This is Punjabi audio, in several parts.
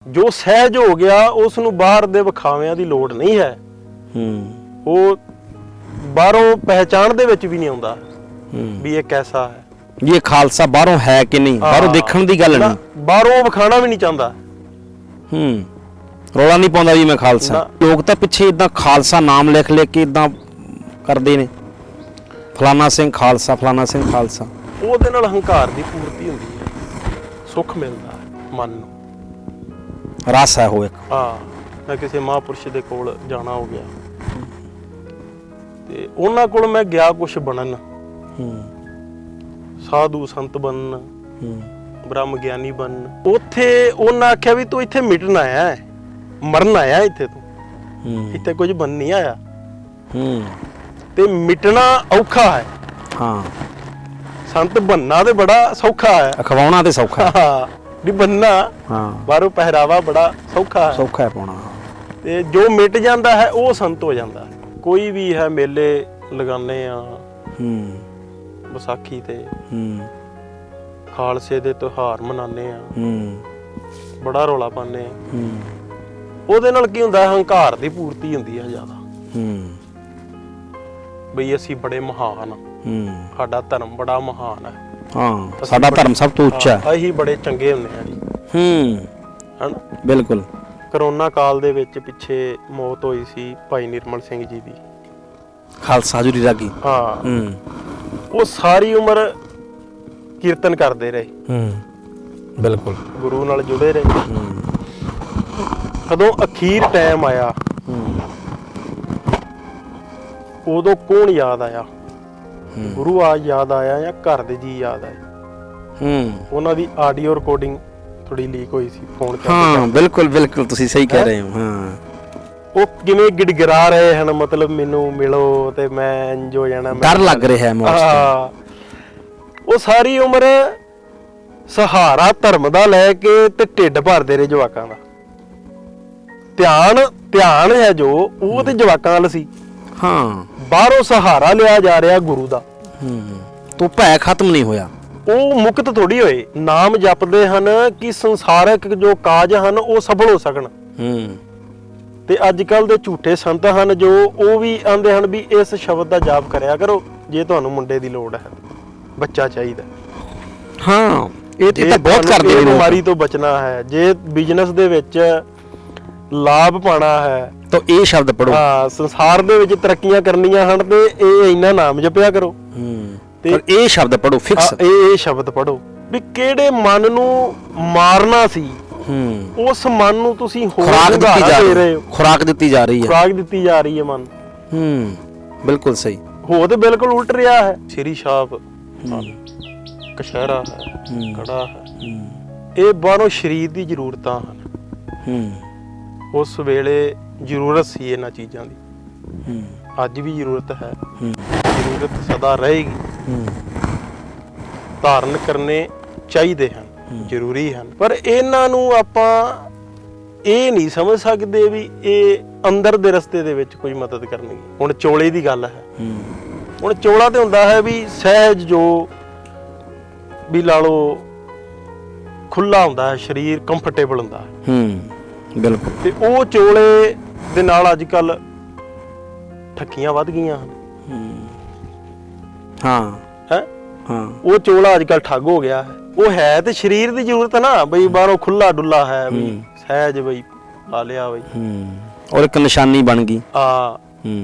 ਜੋ ਸਹਿਜ ਹੋ ਗਿਆ ਉਸ ਨੂੰ ਬਾਹਰ ਦੇ ਵਿਖਾਵਿਆਂ ਦੀ ਲੋੜ ਨਹੀਂ ਹੈ। ਉਹ ਬਾਹਰੋਂ ਪਹਿਚਾਣ ਦੇ ਵਿੱਚ ਵੀ ਨਹੀਂ ਆਉਂਦਾ ਵੀ ਇਹ ਕੈਸਾ ਹੈ, ਇਹ ਖਾਲਸਾ ਬਾਹਰੋਂ ਹੈ ਕਿ ਨਹੀਂ, ਬਾਹਰੋਂ ਦੇਖਣ ਦੀ ਗੱਲ ਨਹੀਂ, ਬਾਹਰੋਂ ਵਿਖਾਣਾ ਵੀ ਨਹੀਂ ਚਾਹੁੰਦਾ। ਰੌਲਾ ਨਹੀਂ ਪਾਉਂਦਾ ਵੀ ਮੈਂ ਖਾਲਸਾ। ਲੋਕ ਤਾਂ ਪਿੱਛੇ ਇਦਾਂ ਖਾਲਸਾ ਨਾਮ ਲਿਖ ਕੇ ਇਦਾਂ ਕਰਦੇ ਨੇ, ਫਲਾਣਾ ਸਿੰਘ ਖਾਲਸਾ, ਫਲਾਣਾ ਸਿੰਘ ਖਾਲਸਾ। ਉਹਦੇ ਨਾਲ ਹੰਕਾਰ ਦੀ ਪੂਰਤੀ ਹੁੰਦੀ ਹੈ, ਸੁੱਖ ਮਿਲਦਾ ਹੈ ਮਨ ਨੂੰ, ਰਸ ਹੈ ਉਹ ਇੱਕ। ਮੈਂ ਕਿਸੇ ਮਹਾਂਪੁਰਸ਼ ਦੇ ਕੋਲ ਜਾਣਾ ਹੋ ਗਿਆ ਤੇ ਉਹਨਾਂ ਕੋਲ ਮੈਂ ਗਿਆ ਕੁਛ ਬਣਨ, ਸਾਧੂ ਸੰਤ ਬਣਨ, ਬ੍ਰਹਮ ਗਿਆਨੀ ਬਣਨ। ਉੱਥੇ ਉਹਨਾਂ ਆਖਿਆ ਵੀ ਤੂੰ ਇੱਥੇ ਮਿਟਣ ਆਇਆ ਹੈ, ਮਰਨ ਆਇਆ ਇੱਥੇ, ਤੂੰ ਇੱਥੇ ਕੁਝ ਬਣ ਨਹੀਂ ਆਇਆ ਤੇ ਮਿਟਣਾ ਔਖਾ ਹੈ। ਸੰਤ ਬਣਨਾ ਤੇ ਬੜਾ ਸੌਖਾ ਹੈ, ਅਖਵਾਉਣਾ ਤੇ ਸੌਖਾ ਵੀ ਬਣਨਾ ਬਾਹਰੋਂ ਪਹਿਰਾਵਾ ਬੜਾ ਸੌਖਾ ਹੈ ਪਾਉਣਾ, ਤੇ ਜੋ ਮਿਟ ਜਾਂਦਾ ਹੈ ਉਹ ਸੰਤ ਹੋ ਜਾਂਦਾ ਹੈ। ਕੋਈ ਵੀ ਹੈ ਮੇਲੇ ਲਗਾਉਂਦੇ ਆ, ਵਿਸਾਖੀ ਤੇ ਖਾਲਸੇ ਦੇ ਤਿਉਹਾਰ ਮਨਾਉਂਦੇ ਆ, ਬੜਾ ਰੌਲਾ ਪਾਉਂਦੇ ਆ। ਉਹਦੇ ਨਾਲ ਕੀ ਹੁੰਦਾ, ਹੰਕਾਰ ਦੀ ਪੂਰਤੀ ਹੁੰਦੀ ਹੈ ਜ਼ਿਆਦਾ, ਬਈ ਅਸੀਂ ਬੜੇ ਮਹਾਨ, ਸਾਡਾ ਧਰਮ ਬੜਾ ਮਹਾਨ ਹੈ, ਸਾਡਾ ਧਰਮ ਸਭ ਤੋਂ ਉੱਚਾ ਹੈ, ਅਸੀਂ ਬੜੇ ਚੰਗੇ ਹੁੰਦੇ ਆ ਜੀ। ਹਨਾ, ਬਿਲਕੁਲ। ਕਰੋਨਾ ਕਾਲ ਦੇ ਵਿੱਚ ਪਿੱਛੇ ਮੌਤ ਹੋਈ ਸੀ ਭਾਈ ਨਿਰਮਲ ਸਿੰਘ ਜੀ ਦੀ, ਖਾਲਸਾ ਹਾਜ਼ਰੀ ਰਾਗੀ। ਉਹ ਸਾਰੀ ਉਮਰ ਕੀਰਤਨ ਕਰਦੇ ਰਹੇ, ਬਿਲਕੁਲ ਗੁਰੂ ਨਾਲ ਜੁੜੇ ਰਹੇ। ਕਦੋਂ ਅਖੀਰ ਟਾਈਮ ਆਇਆ ਉਦੋਂ ਕੌਣ ਯਾਦ ਆਇਆ, ਗੁਰੂ ਆ ਯਾਦ ਆਇਆ ਜਾਂ ਘਰ ਦੇ ਜੀ ਯਾਦ ਆਏ? ਉਹਨਾਂ ਦੀ ਆਡੀਓ ਰਿਕਾਰਡਿੰਗ ਥੋੜੀ ਲੀਕ ਹੋਈ ਸੀ ਫੋਨ ਤੇ। ਬਿਲਕੁਲ ਬਿਲਕੁਲ ਤੁਸੀਂ ਸਹੀ ਕਹਿ ਰਹੇ ਹੋ। ਉਹ ਕਿਵੇਂ ਗਿੜਗਿੜਾ ਰਹੇ ਹਨ, ਮਤਲਬ ਮੈਨੂੰ ਮਿਲੋ ਤੇ ਮੈਂ ਇੰਜ ਹੋ ਜਾਣਾ, ਡਰ ਲੱਗ ਰਿਹਾ ਹੈ। ਉਹ ਸਾਰੀ ਉਮਰ ਸਹਾਰਾ ਧਰਮ ਦਾ ਲੈ ਕੇ ਤੇ ਢਿੱਡ ਭਰਦੇ ਰਹੇ ਜਵਾਕਾਂ ਦਾ। ਧਿਆਨ ਹੈ ਜੋ ਉਹ ਤੇ ਜਵਾਕਾਂ ਵੱਲ ਸੀ। ਬਾਹਰੋਂ ਸਹਾਰਾ ਲਿਆ ਜਾ ਰਿਹਾ ਗੁਰੂ ਦਾ, ਤੂੰ ਭੈ ਖਤਮ ਨਹੀਂ ਹੋਇਆ, ਉਹ ਮੁਕਤ ਥੋੜੀ ਹੋਏ। ਨਾਮ ਜਪਦੇ ਹਨ ਕਿ ਸੰਸਾਰਿਕ ਜੋ ਕਾਜ ਹਨ ਉਹ ਸਫਲ ਹੋ ਸਕਣ। ਤੇ ਅੱਜ ਕੱਲ ਦੇ ਝੂਠੇ ਸੰਤ ਹਨ ਜੋ ਉਹ ਵੀ ਆਂਦੇ ਹਨ ਵੀ ਇਸ ਸ਼ਬਦ ਦਾ ਜਾਪ ਕਰਿਆ ਕਰੋ ਜੇ ਤੁਹਾਨੂੰ ਮੁੰਡੇ ਦੀ ਲੋੜ ਹੈ, ਬੱਚਾ ਚਾਹੀਦਾ। ਇਹ ਤਾਂ ਬਹੁਤ ਕਰਦੇ ਨੇ। ਬਿਮਾਰੀ ਤੋਂ ਬਚਣਾ ਹੈ, ਜੇ ਬਿਜ਼ਨਸ ਦੇ ਵਿੱਚ ਲਾਭ ਪਾਣਾ ਹੈ ਤਾਂ ਇਹ ਸ਼ਬਦ ਪੜੋ। ਸੰਸਾਰ ਦੇ ਵਿੱਚ ਤਰੱਕੀਆਂ ਕਰਨੀਆਂ ਹਨ ਤੇ ਇਹ ਇੰਨਾ ਨਾਮ ਜਪਿਆ ਕਰੋ ਤੇ ਇਹ ਸ਼ਬਦ ਪੜੋ ਫਿਕਸ। ਇਹ ਸ਼ਬਦ ਪੜੋ ਵੀ ਕਿਹੜੇ ਮਨ ਨੂੰ ਮਾਰਨਾ ਸੀ, ਉਸ ਮਨ ਨੂੰ ਤੁਸੀਂ ਹੋਰ ਦੇ ਰਹੇ ਹੋ। ਖੁਰਾਕ ਦਿੱਤੀ ਜਾ ਰਹੀ ਹੈ, ਖੁਰਾਕ ਦਿੱਤੀ ਜਾ ਰਹੀ ਹੈ ਮਨ। ਬਿਲਕੁਲ ਸਹੀ। ਹੋ ਤੇ ਬਿਲਕੁਲ ਉਲਟ ਰਿਹਾ ਹੈ। ਸ੍ਰੀ ਛਾਪ, ਕਸ਼ਹਿਰਾ ਹੈ, ਕੜਾ ਹੈ, ਇਹ ਬਾਹਰੋਂ ਸਰੀਰ ਦੀ ਜ਼ਰੂਰਤਾਂ ਹਨ। ਉਸ ਵੇਲੇ ਜ਼ਰੂਰਤ ਸੀ ਇਹਨਾਂ ਚੀਜ਼ਾਂ ਦੀ, ਅੱਜ ਵੀ ਜ਼ਰੂਰਤ ਹੈ, ਜ਼ਰੂਰਤ ਸਦਾ ਰਹੇਗੀ। ਧਾਰਨ ਕਰਨੇ ਚਾਹੀਦੇ ਹਨ, ਜ਼ਰੂਰੀ ਹਨ, ਪਰ ਇਹਨਾਂ ਨੂੰ ਆਪਾਂ ਇਹ ਨਹੀਂ ਸਮਝ ਸਕਦੇ ਵੀ ਇਹ ਅੰਦਰ ਦੇ ਰਸਤੇ ਦੇ ਵਿੱਚ ਕੋਈ ਮਦਦ ਕਰਨਗੇ। ਹੁਣ ਚੋਲੇ ਦੀ ਗੱਲ ਹੈ, ਹੁਣ ਚੋਲਾ ਤੇ ਹੁੰਦਾ ਹੈ ਵੀ ਸਹਿਜ ਜੋ ਵੀ ਲਾ ਲਓ ਖੁੱਲਾ ਹੁੰਦਾ ਹੈ, ਸਰੀਰ ਕੰਫਰਟੇਬਲ ਹੁੰਦਾ ਹੈ। ਬਿਲਕੁਲ। ਤੇ ਉਹ ਚੋਲੇ ਦੇ ਨਾਲ ਅੱਜ ਕੱਲ ਠੱਗੀਆਂ ਵੱਧ ਗਈਆਂ ਹਨ। ਉਹ ਚੋਲਾ ਅੱਜ ਕੱਲ ਠੱਗ ਹੋ ਗਿਆ ਹੈ। ਉਹ ਹੈ ਤੇ ਸਰੀਰ ਦੀ ਜ਼ਰੂਰਤ ਨਾ, ਬਈ ਬਾਹਰੋਂ ਖੁੱਲਾ ਡੁੱਲਾ ਹੈ, ਵੀ ਸਹਿਜ ਬਈ ਲਾ ਲਿਆ ਬਈ, ਔਰ ਇੱਕ ਨਿਸ਼ਾਨੀ ਬਣ ਗਈ।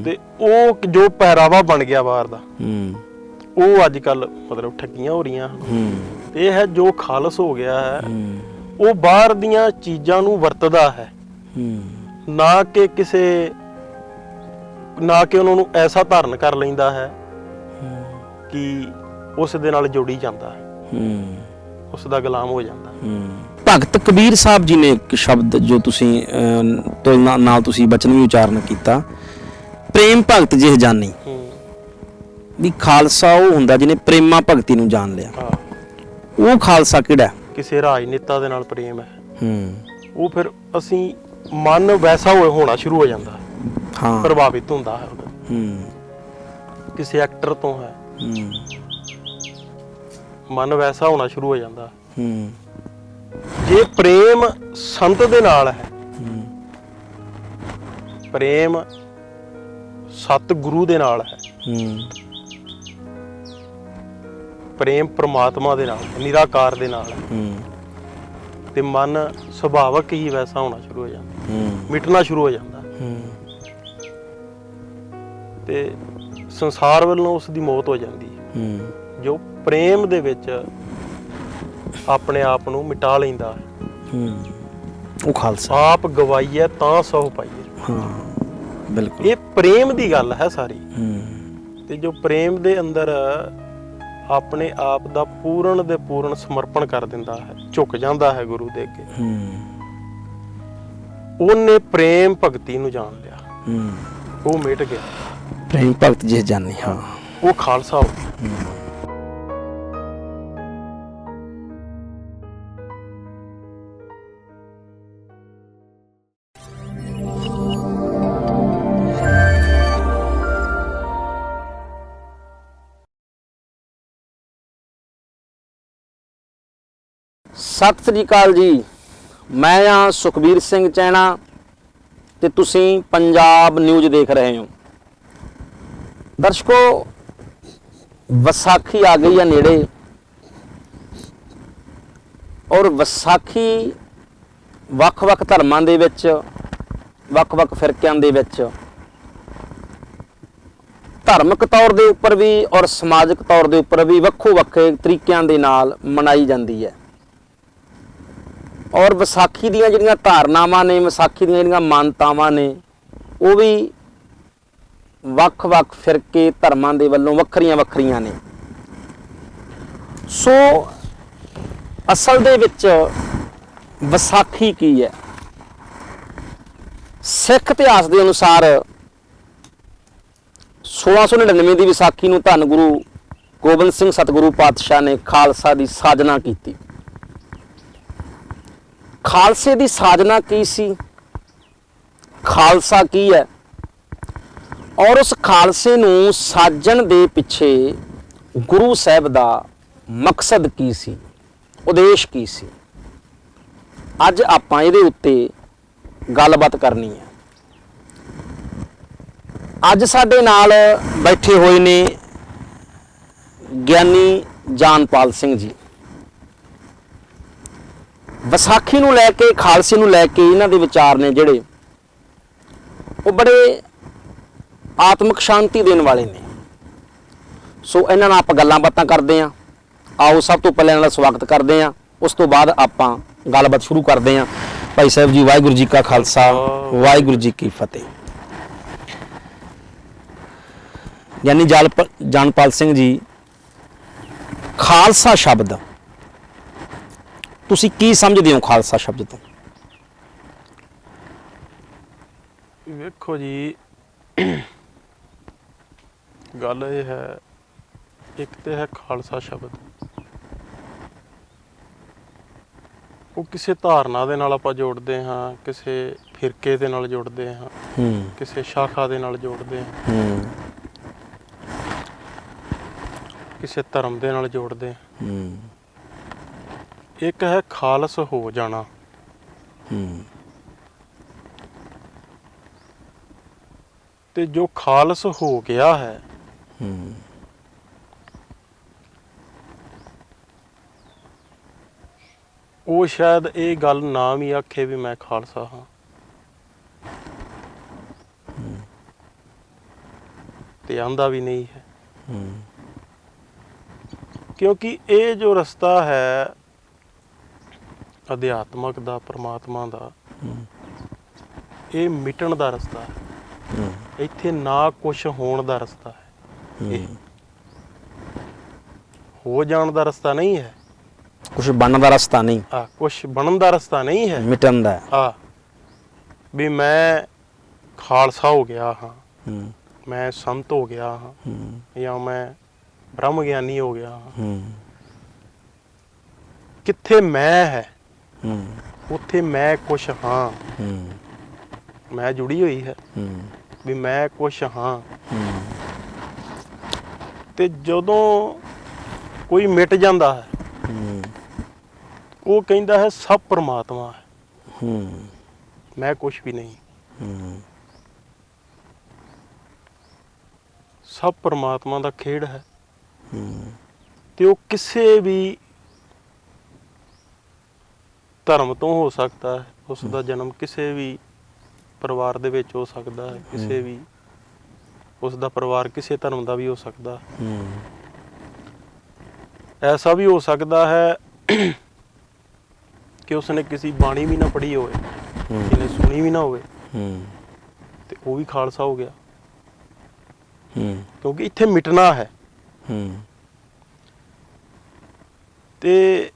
ਤੇ ਉਹ ਜੋ ਪਹਿਰਾਵਾ ਬਣ ਗਿਆ ਬਾਹਰ ਦਾ, ਉਹ ਅੱਜ ਕੱਲ ਮਤਲਬ ਠੱਗੀਆਂ ਹੋ ਰਹੀਆਂ ਹਨ। ਇਹ ਹੈ ਜੋ ਖਾਲਸ ਹੋ ਗਿਆ ਹੈ, ਉਹ ਬਾਹਰ ਦੀਆਂ ਚੀਜ਼ਾਂ ਨੂੰ ਵਰਤਦਾ ਹੈ, ਨਾ ਕਿ ਉਹਨਾਂ ਨੂੰ ਐਸਾ ਧਾਰਨ ਕਰ ਲੈਂਦਾ ਹੈ ਕਿ ਉਸ ਦੇ ਨਾਲ ਜੋੜੀ ਜਾਂਦਾ ਹੈ, ਉਸ ਦਾ ਗੁਲਾਮ ਹੋ ਜਾਂਦਾ ਹੈ। ਭਗਤ ਕਬੀਰ ਸਾਹਿਬ ਜੀ ਨੇ ਇੱਕ ਸ਼ਬਦ ਜੋ ਤੁਸੀਂ ਤੁਲਨਾ ਨਾਲ ਤੁਸੀਂ ਬਚਨ ਵੀ ਉਚਾਰਨ ਕੀਤਾ, ਪ੍ਰੇਮ ਭਗਤ ਜਿਹ ਜਾਣੀ, ਵੀ ਖਾਲਸਾ ਉਹ ਹੁੰਦਾ ਜਿਹਨੇ ਪ੍ਰੇਮਾ ਭਗਤੀ ਨੂੰ ਜਾਣ ਲਿਆ। ਉਹ ਖਾਲਸਾ ਕਿਹੜਾ? ਕਿਸੇ ਰਾਜਨੇਤਾ ਦੇ ਨਾਲ ਪ੍ਰੇਮ ਹੈ, ਉਹ ਫਿਰ ਅਸੀਂ ਮਨ ਵੈਸਾ ਹੋਣਾ ਸ਼ੁਰੂ ਹੋ ਜਾਂਦਾ, ਪ੍ਰਭਾਵਿਤ ਹੁੰਦਾ ਹੈ। ਕਿਸੇ ਐਕਟਰ ਤੋਂ ਹੈ, ਮਨ ਵੈਸਾ ਹੋਣਾ ਸ਼ੁਰੂ ਹੋ ਜਾਂਦਾ। ਜੇ ਪ੍ਰੇਮ ਸੰਤ ਦੇ ਨਾਲ ਹੈ, ਪ੍ਰੇਮ ਸਤ ਗੁਰੂ ਦੇ ਨਾਲ ਹੈ, ਪ੍ਰੇਮ ਪ੍ਰਮਾਤਮਾ ਦੇ ਨਾਲ, ਨਿਰਾਕਾਰ ਦੇ ਨਾਲ ਹੈ, ਤੇ ਮਨ ਸੁਭਾਵਕ ਹੀ ਵੈਸਾ ਹੋਣਾ ਸ਼ੁਰੂ ਹੋ ਜਾਂਦਾ, ਮਿਟਣਾ ਸ਼ੁਰੂ ਹੋ ਜਾਂਦਾ, ਤੇ ਸੰਸਾਰ ਵੱਲੋਂ ਉਸ ਦੀ ਮੌਤ ਹੋ ਜਾਂਦੀ ਹੈ। ਜੋ ਪ੍ਰੇਮ ਦੇ ਵਿੱਚ ਆਪਣੇ ਆਪ ਨੂੰ ਮਿਟਾ ਲੈਂਦਾ ਹੈ, ਉਹ ਖਾਲਸਾ। ਆਪ ਗਵਾਈਏ ਤਾਂ ਸਹੁ ਪਾਈਏ। ਬਿਲਕੁਲ, ਇਹ ਪ੍ਰੇਮ ਦੀ ਗੱਲ ਹੈ ਸਾਰੀ। ਤੇ ਜੋ ਪ੍ਰੇਮ ਦੇ ਅੰਦਰ ਆਪਣੇ ਆਪ ਦਾ ਪੂਰਨ ਦੇ ਪੂਰਨ ਸਮਰਪਣ ਕਰ ਦਿੰਦਾ ਹੈ, ਝੁਕ ਜਾਂਦਾ ਹੈ ਗੁਰੂ ਦੇ ਅੱਗੇ, ਉਹਨੇ ਪ੍ਰੇਮ ਭਗਤੀ ਨੂੰ ਜਾਣ ਲਿਆ, ਉਹ ਮਿਟ ਗਿਆ। ਪ੍ਰੇਮ ਭਗਤ ਜਿਸ ਜਾਣੇ, ਹਾਂ, ਉਹ ਖਾਲਸਾ ਹੋ ਗਿਆ। ਸਤਿ ਸ੍ਰੀ ਅਕਾਲ ਜੀ, ਮੈਂ ਹਾਂ ਸੁਖਬੀਰ ਸਿੰਘ ਚੈਣਾ ਤੇ ਤੁਸੀਂ ਪੰਜਾਬ ਨਿਊਜ਼ ਦੇਖ ਰਹੇ ਹੋ। ਦਰਸ਼ਕੋ, ਵਿਸਾਖੀ ਆ ਗਈ ਆ ਨੇੜੇ, ਔਰ ਵਿਸਾਖੀ ਵੱਖ-ਵੱਖ ਧਰਮਾਂ ਦੇ ਵਿੱਚ, ਵੱਖ-ਵੱਖ ਫਿਰਕਿਆਂ ਦੇ ਵਿੱਚ ਧਾਰਮਿਕ ਤੌਰ ਦੇ ਉੱਪਰ ਵੀ ਔਰ ਸਮਾਜਿਕ ਤੌਰ ਦੇ ਉੱਪਰ ਵੀ ਵੱਖੋ-ਵੱਖਰੇ ਤਰੀਕਿਆਂ ਦੇ ਨਾਲ ਮਨਾਈ ਜਾਂਦੀ ਹੈ। ਔਰ ਵਿਸਾਖੀ ਦੀਆਂ ਜਿਹੜੀਆਂ ਧਾਰਨਾਵਾਂ ਨੇ, ਵਿਸਾਖੀ ਦੀਆਂ ਜਿਹੜੀਆਂ ਮਾਨਤਾਵਾਂ ਨੇ, ਉਹ ਵੀ ਵੱਖ-ਵੱਖ ਫਿਰਕੇ ਧਰਮਾਂ ਦੇ ਵੱਲੋਂ ਵੱਖਰੀਆਂ-ਵੱਖਰੀਆਂ ਨੇ। ਸੋ ਅਸਲ ਦੇ ਵਿੱਚ ਵਿਸਾਖੀ ਕੀ ਹੈ? ਸਿੱਖ ਇਤਿਹਾਸ ਦੇ ਅਨੁਸਾਰ 1699 ਦੀ ਵਿਸਾਖੀ ਨੂੰ ਧੰਨ ਗੁਰੂ ਗੋਬਿੰਦ ਸਿੰਘ ਸਤਿਗੁਰੂ ਪਾਤਸ਼ਾਹ ਨੇ ਖਾਲਸਾ ਦੀ ਸਾਜਨਾ ਕੀਤੀ। ਖਾਲਸੇ ਦੀ ਸਾਜਨਾ ਕੀ ਸੀ? ਖਾਲਸਾ ਕੀ ਹੈ? ਔਰ ਉਸ ਖਾਲਸੇ ਨੂੰ ਸਾਜਣ ਦੇ ਪਿੱਛੇ ਗੁਰੂ ਸਾਹਿਬ ਦਾ ਮਕਸਦ ਕੀ ਸੀ, ਉਦੇਸ਼ ਕੀ ਸੀ? ਅੱਜ ਆਪਾਂ ਇਹਦੇ ਉੱਤੇ ਗੱਲਬਾਤ ਕਰਨੀ ਹੈ। ਅੱਜ ਸਾਡੇ ਨਾਲ ਬੈਠੇ ਹੋਏ ਨੇ ਗਿਆਨੀ ਜਾਨਪਾਲ ਸਿੰਘ ਜੀ। ਵਿਸਾਖੀ ਨੂੰ ਲੈ ਕੇ, ਖਾਲਸੇ ਨੂੰ ਲੈ ਕੇ ਇਹਨਾਂ ਦੇ ਵਿਚਾਰ ਨੇ ਜਿਹੜੇ, ਉਹ ਬੜੇ ਆਤਮਿਕ ਸ਼ਾਂਤੀ ਦੇਣ ਵਾਲੇ ਨੇ। ਸੋ ਇਹਨਾਂ ਨਾਲ ਆਪਾਂ ਗੱਲਾਂ ਬਾਤਾਂ ਕਰਦੇ ਹਾਂ। ਆਓ ਸਭ ਤੋਂ ਪਹਿਲਾਂ ਇਹਨਾਂ ਦਾ ਸਵਾਗਤ ਕਰਦੇ ਹਾਂ, ਉਸ ਤੋਂ ਬਾਅਦ ਆਪਾਂ ਗੱਲਬਾਤ ਸ਼ੁਰੂ ਕਰਦੇ ਹਾਂ। ਭਾਈ ਸਾਹਿਬ ਜੀ, ਵਾਹਿਗੁਰੂ ਜੀ ਕਾ ਖਾਲਸਾ, ਵਾਹਿਗੁਰੂ ਜੀ ਕੀ ਫਤਿਹ। ਯਾਨੀ ਜਾਨਪਾਲ ਸਿੰਘ ਜੀ, ਖਾਲਸਾ ਸ਼ਬਦ ਤੁਸੀਂ ਕੀ ਸਮਝਦੇ ਹੋ? ਖਾਲਸਾ ਸ਼ਬਦ ਤੋਂ ਵੇਖੋ ਜੀ, ਗੱਲ ਇਹ ਹੈ, ਇੱਕ ਤੇ ਹੈ ਖਾਲਸਾ ਸ਼ਬਦ, ਉਹ ਕਿਸੇ ਧਾਰਨਾ ਦੇ ਨਾਲ ਆਪਾਂ ਜੋੜਦੇ ਹਾਂ, ਕਿਸੇ ਫਿਰਕੇ ਦੇ ਨਾਲ ਜੋੜਦੇ ਹਾਂ, ਕਿਸੇ ਸ਼ਾਖਾ ਦੇ ਨਾਲ ਜੋੜਦੇ ਹਾਂ, ਕਿਸੇ ਧਰਮ ਦੇ ਨਾਲ ਜੋੜਦੇ ਹਾਂ। ਇੱਕ ਹੈ ਖਾਲਸ ਹੋ ਜਾਣਾ। ਤੇ ਜੋ ਖਾਲਸ ਹੋ ਗਿਆ ਹੈ, ਉਹ ਸ਼ਾਇਦ ਇਹ ਗੱਲ ਨਾਮ ਹੀ ਆਖੇ ਵੀ ਮੈਂ ਖਾਲਸਾ ਹਾਂ, ਤੇ ਆਂਦਾ ਵੀ ਨਹੀਂ ਹੈ। ਕਿਉਂਕਿ ਇਹ ਜੋ ਰਸਤਾ ਹੈ ਅਧਿਆਤਮਕ ਦਾ, ਪਰਮਾਤਮਾ ਦਾ, ਇਹ ਮਿਟਣ ਦਾ ਰਸਤਾ ਹੈ। ਇੱਥੇ ਨਾ ਕੁਛ ਹੋਣ ਦਾ ਰਸਤਾ ਹੈ, ਇਹ ਹੋ ਜਾਣ ਦਾ ਰਸਤਾ ਨਹੀਂ ਹੈ, ਕੁਛ ਬਣਨ ਦਾ ਰਸਤਾ ਨਹੀਂ, ਕੁਛ ਬਣਨ ਦਾ ਰਸਤਾ ਨਹੀਂ ਹੈ, ਮਿਟਣ ਦਾ। ਵੀ ਮੈਂ ਖਾਲਸਾ ਹੋ ਗਿਆ ਹਾਂ, ਮੈਂ ਸੰਤ ਹੋ ਗਿਆ ਹਾਂ, ਜਾਂ ਮੈਂ ਬ੍ਰਹਮ ਗਿਆਨੀ ਹੋ ਗਿਆ ਹਾਂ। ਕਿੱਥੇ ਮੈਂ ਹੈ, ਉੱਥੇ ਮੈਂ ਕੁਛ ਹਾਂ। ਮੈਂ ਜੁੜੀ ਹੋਈ ਹੈ ਵੀ ਮੈਂ ਕੁਛ ਹਾਂ। ਤੇ ਜਦੋਂ ਕੋਈ ਮਿਟ ਜਾਂਦਾ ਹੈ, ਉਹ ਕਹਿੰਦਾ ਹੈ ਸਭ ਪਰਮਾਤਮਾ ਹੈ, ਹੂੰ ਮੈਂ ਕੁਛ ਵੀ ਨਹੀਂ। ਹੂੰ ਸਭ ਪਰਮਾਤਮਾ ਦਾ ਖੇਡ ਹੈ ਹੂੰ ਤੇ ਉਹ ਕਿਸੇ ਵੀ ਧਰਮ ਤੋਂ ਹੋ ਸਕਦਾ ਹੈ, ਉਸ ਦਾ ਜਨਮ ਕਿਸੇ ਵੀ ਪਰਿਵਾਰ ਦੇ ਵਿੱਚ ਹੋ ਸਕਦਾ ਹੈ, ਕਿਸੇ ਵੀ ਉਸ ਦਾ ਪਰਿਵਾਰ ਕਿਸੇ ਧਰਮ ਦਾ ਵੀ ਹੋ ਸਕਦਾ ਹੈ। ਹੂੰ ਐਸਾ ਵੀ ਹੋ ਸਕਦਾ ਹੈ ਕਿ ਉਸਨੇ ਕਿਸੇ ਬਾਣੀ ਵੀ ਨਾ ਪੜ੍ਹੀ ਹੋਵੇ, ਕਿਸੇ ਸੁਣੀ ਵੀ ਨਾ ਹੋਵੇ, ਹੂੰ ਤੇ ਉਹ ਵੀ ਖਾਲਸਾ ਹੋ ਗਿਆ, ਹੂੰ ਕਿਉਂਕਿ ਇੱਥੇ ਮਿਟਣਾ ਹੈ। ਹੂੰ ਤੇ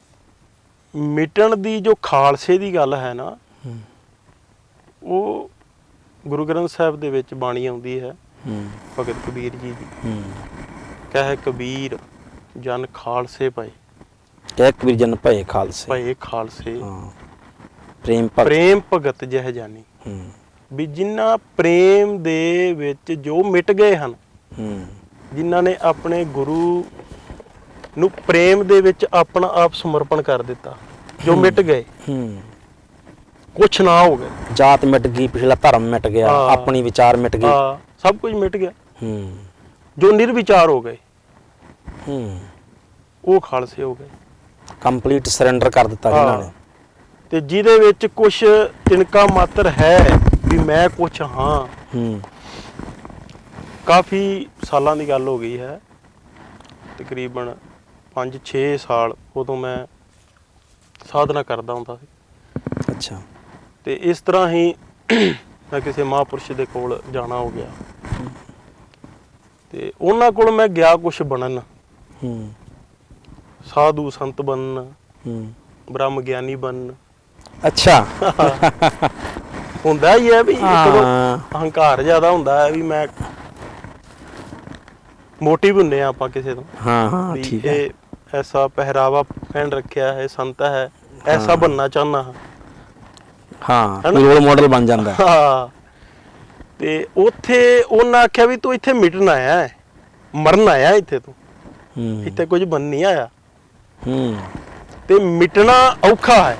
ਮਿਟਣ ਦੀ ਜੋ ਖਾਲਸੇ ਦੀ ਗੱਲ ਹੈ ਨਾ, ਉਹ ਗੁਰੂ ਗ੍ਰੰਥ ਸਾਹਿਬ ਦੇ ਵਿੱਚ ਬਾਣੀ ਆਉਂਦੀ ਹੈ ਭਗਤ ਕਬੀਰ ਜੀ ਦੀ, ਕਹਿ ਕਬੀਰ ਜਨ ਖਾਲਸੇ ਪਏ, ਕਹਿ ਕਬੀਰ ਜਨ ਭਏ ਖਾਲਸੇ, ਭਏ ਖਾਲਸੇ ਪ੍ਰੇਮ ਭਗਤ, ਪ੍ਰੇਮ ਭਗਤ ਜਹ ਜਾਨੀ। ਹੂੰ ਵੀ ਜਿਨ੍ਹਾਂ ਪ੍ਰੇਮ ਦੇ ਵਿੱਚ ਜੋ ਮਿਟ ਗਏ ਹਨ, ਜਿਨ੍ਹਾਂ ਨੇ ਆਪਣੇ ਗੁਰੂ ਨੂੰ ਪ੍ਰੇਮ ਦੇ ਵਿੱਚ ਆਪਣਾ ਆਪ ਸਮਰਪਣ ਕਰ ਦਿੱਤਾ, ਜੋ ਮਿਟ ਗਏ, ਕੁਛ ਨਾ ਹੋ ਗਏ, ਜਾਤ ਮਿਟ ਗਈ, ਪਿਛਲਾ ਧਰਮ ਮਿਟ ਗਿਆ, ਆਪਣੀ ਵਿਚਾਰ ਮਿਟ ਗਈ, ਸਭ ਕੁਝ ਮਿਟ ਗਿਆ, ਜੋ ਨਿਰਵਿਚਾਰ ਹੋ ਗਏ, ਉਹ ਖਾਲਸੇ ਹੋ ਗਏ, ਕੰਪਲੀਟ ਸਰੈਂਡਰ ਕਰ ਦਿੱਤਾ ਜਿਨ੍ਹਾਂ ਨੇ। ਤੇ ਜਿਹਦੇ ਵਿੱਚ ਕੁਛ ਤਿਨਕਾ ਮਾਤਰ ਹੈ ਵੀ ਮੈਂ ਕੁਛ ਹਾਂ, ਕਾਫੀ ਸਾਲਾਂ ਦੀ ਗੱਲ ਹੋ ਗਈ ਹੈ, ਤਕਰੀਬਨ 5-6 ਸਾਲ ਉਦੋਂ ਮੈਂ ਸਾਧਨਾ ਕਰਦਾ ਹੁੰਦਾ ਸੀ। ਅੱਛਾ। ਤੇ ਇਸ ਤਰ੍ਹਾਂ ਹੀ ਮੈਂ ਕਿਸੇ ਮਹਾਂਪੁਰਸ਼ ਦੇ ਕੋਲ ਜਾਣਾ ਹੋ ਗਿਆ, ਤੇ ਉਹਨਾਂ ਕੋਲ ਮੈਂ ਗਿਆ ਕੁਛ ਬਣਨ, ਸਾਧੂ ਸੰਤ ਬਣਨ, ਬ੍ਰਹਮ ਗਿਆਨੀ ਬਣਨ। ਅੱਛਾ। ਹੁੰਦਾ ਹੀ ਹੈ ਵੀ ਇੱਕ ਅਹੰਕਾਰ ਜ਼ਿਆਦਾ ਹੁੰਦਾ ਹੈ ਵੀ ਮੈਂ ਮੋਟਿਵ ਹੁੰਦੇ ਆ ਆਪਾਂ ਕਿਸੇ ਤੋਂ, ਵੀ ਇਹ ਐਸਾ ਪਹਿਰਾਵਾ ਪਹਿਨ ਰੱਖਿਆ ਹੈ, ਸੰਤ ਹੈ, ਐਸਾ ਬਣਨਾ ਚਾਹੁੰਦਾ ਹਾਂ, ਕੋਈ ਰੋਲ ਮਾਡਲ ਬਣ ਜਾਂਦਾ। ਤੇ ਉੱਥੇ ਉਹਨਾਂ ਆਖਿਆ ਵੀ ਤੂੰ ਇੱਥੇ ਮਿਟਣ ਆਇਆ, ਮਰਨ ਆਇਆ, ਇੱਥੇ ਤੂੰ ਇੱਥੇ ਕੁਝ ਬਣ ਨਹੀਂ ਆਇਆ, ਤੇ ਮਿਟਣਾ ਔਖਾ ਹੈ।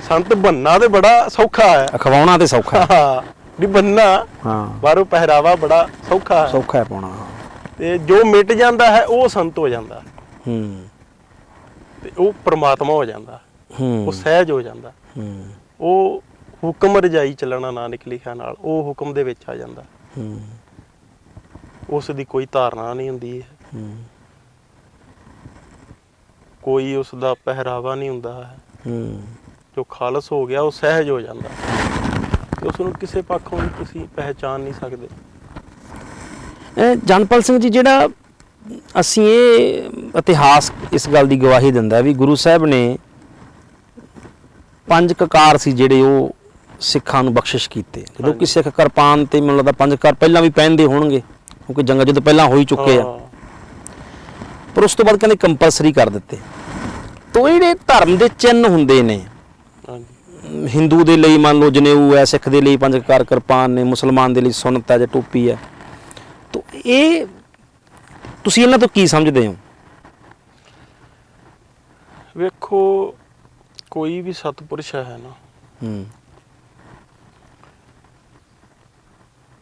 ਸੰਤ ਬਣਨਾ ਤੇ ਬੜਾ ਸੌਖਾ ਹੈ, ਅਖਵਾਉਣਾ ਤੇ ਸੌਖਾ, ਵੀ ਬਣਨਾ ਬਾਹਰੋਂ ਪਹਿਰਾਵਾ ਬੜਾ ਸੌਖਾ ਹੈ, ਸੌਖਾ ਹੈ ਪਾਉਣਾ। ਤੇ ਜੋ ਮਿਟ ਜਾਂਦਾ ਹੈ ਉਹ ਸੰਤ ਹੋ ਜਾਂਦਾ, ਤੇ ਉਹ ਪ੍ਰਮਾਤਮਾ ਹੋ ਜਾਂਦਾ, ਉਹ ਸਹਿਜ ਹੋ ਜਾਂਦਾ, ਉਹ ਹੁਕਮ ਰਜਾਈ ਚੱਲਣਾ ਨਾਨਕ ਲਿਖਿਆ ਨਾਲ, ਉਹ ਹੁਕਮ ਦੇ ਵਿੱਚ ਆ ਜਾਂਦਾ, ਉਸ ਦੀ ਕੋਈ ਧਾਰਨਾ ਨਹੀਂ ਹੁੰਦੀ ਹੈ, ਕੋਈ ਉਸ ਦਾ ਪਹਿਰਾਵਾ ਨਹੀਂ ਹੁੰਦਾ ਹੈ। ਜੋ ਖਾਲਸ ਹੋ ਗਿਆ ਉਹ ਸਹਿਜ ਹੋ ਜਾਂਦਾ, ਤੇ ਉਸ ਨੂੰ ਕਿਸੇ ਪੱਖੋਂ ਵੀ ਤੁਸੀਂ ਪਹਿਚਾਨ ਨਹੀਂ ਸਕਦੇ। ਜਨਪਾਲ ਸਿੰਘ ਜੀ, ਜਿਹੜਾ ਅਸੀਂ ਇਹ ਇਤਿਹਾਸ ਇਸ ਗੱਲ ਦੀ ਗਵਾਹੀ ਦਿੰਦਾ ਵੀ ਗੁਰੂ ਸਾਹਿਬ ਨੇ 5 ਕਕਾਰ ਸੀ ਜਿਹੜੇ ਉਹ ਸਿੱਖਾਂ ਨੂੰ ਬਖਸ਼ਿਸ਼ ਕੀਤੇ। ਜਦੋਂ ਕਿ ਸਿੱਖ ਕਿਰਪਾਨ ਤੇ ਮੈਨੂੰ ਲੱਗਦਾ 5 ਕਕਾਰ ਪਹਿਲਾਂ ਵੀ ਪਹਿਨਦੇ ਹੋਣਗੇ, ਕਿਉਂਕਿ ਜੰਗ ਜਦੋਂ ਪਹਿਲਾਂ ਹੋ ਹੀ ਚੁੱਕੇ ਆ, ਪਰ ਉਸ ਤੋਂ ਬਾਅਦ ਕਹਿੰਦੇ ਕੰਪਲਸਰੀ ਕਰ ਦਿੱਤੇ। ਤੋ ਜਿਹੜੇ ਧਰਮ ਦੇ ਚਿੰਨ੍ਹ ਹੁੰਦੇ ਨੇ, ਹਿੰਦੂ ਦੇ ਲਈ ਮੰਨ ਲਓ ਜਨੇਊ ਹੈ, ਸਿੱਖ ਦੇ ਲਈ 5 ਕਕਾਰ ਕਿਰਪਾਨ ਨੇ, ਮੁਸਲਮਾਨ ਦੇ ਲਈ ਸੁੰਨਤ ਹੈ ਜਾਂ ਟੋਪੀ ਹੈ, ਤੋ ਇਹ ਤੁਸੀਂ ਇਹਨਾਂ ਤੋਂ ਕੀ ਸਮਝਦੇ ਹੋ? ਵੇਖੋ, ਕੋਈ ਵੀ ਸਤਪੁਰਸ਼ ਹੈ ਨਾ,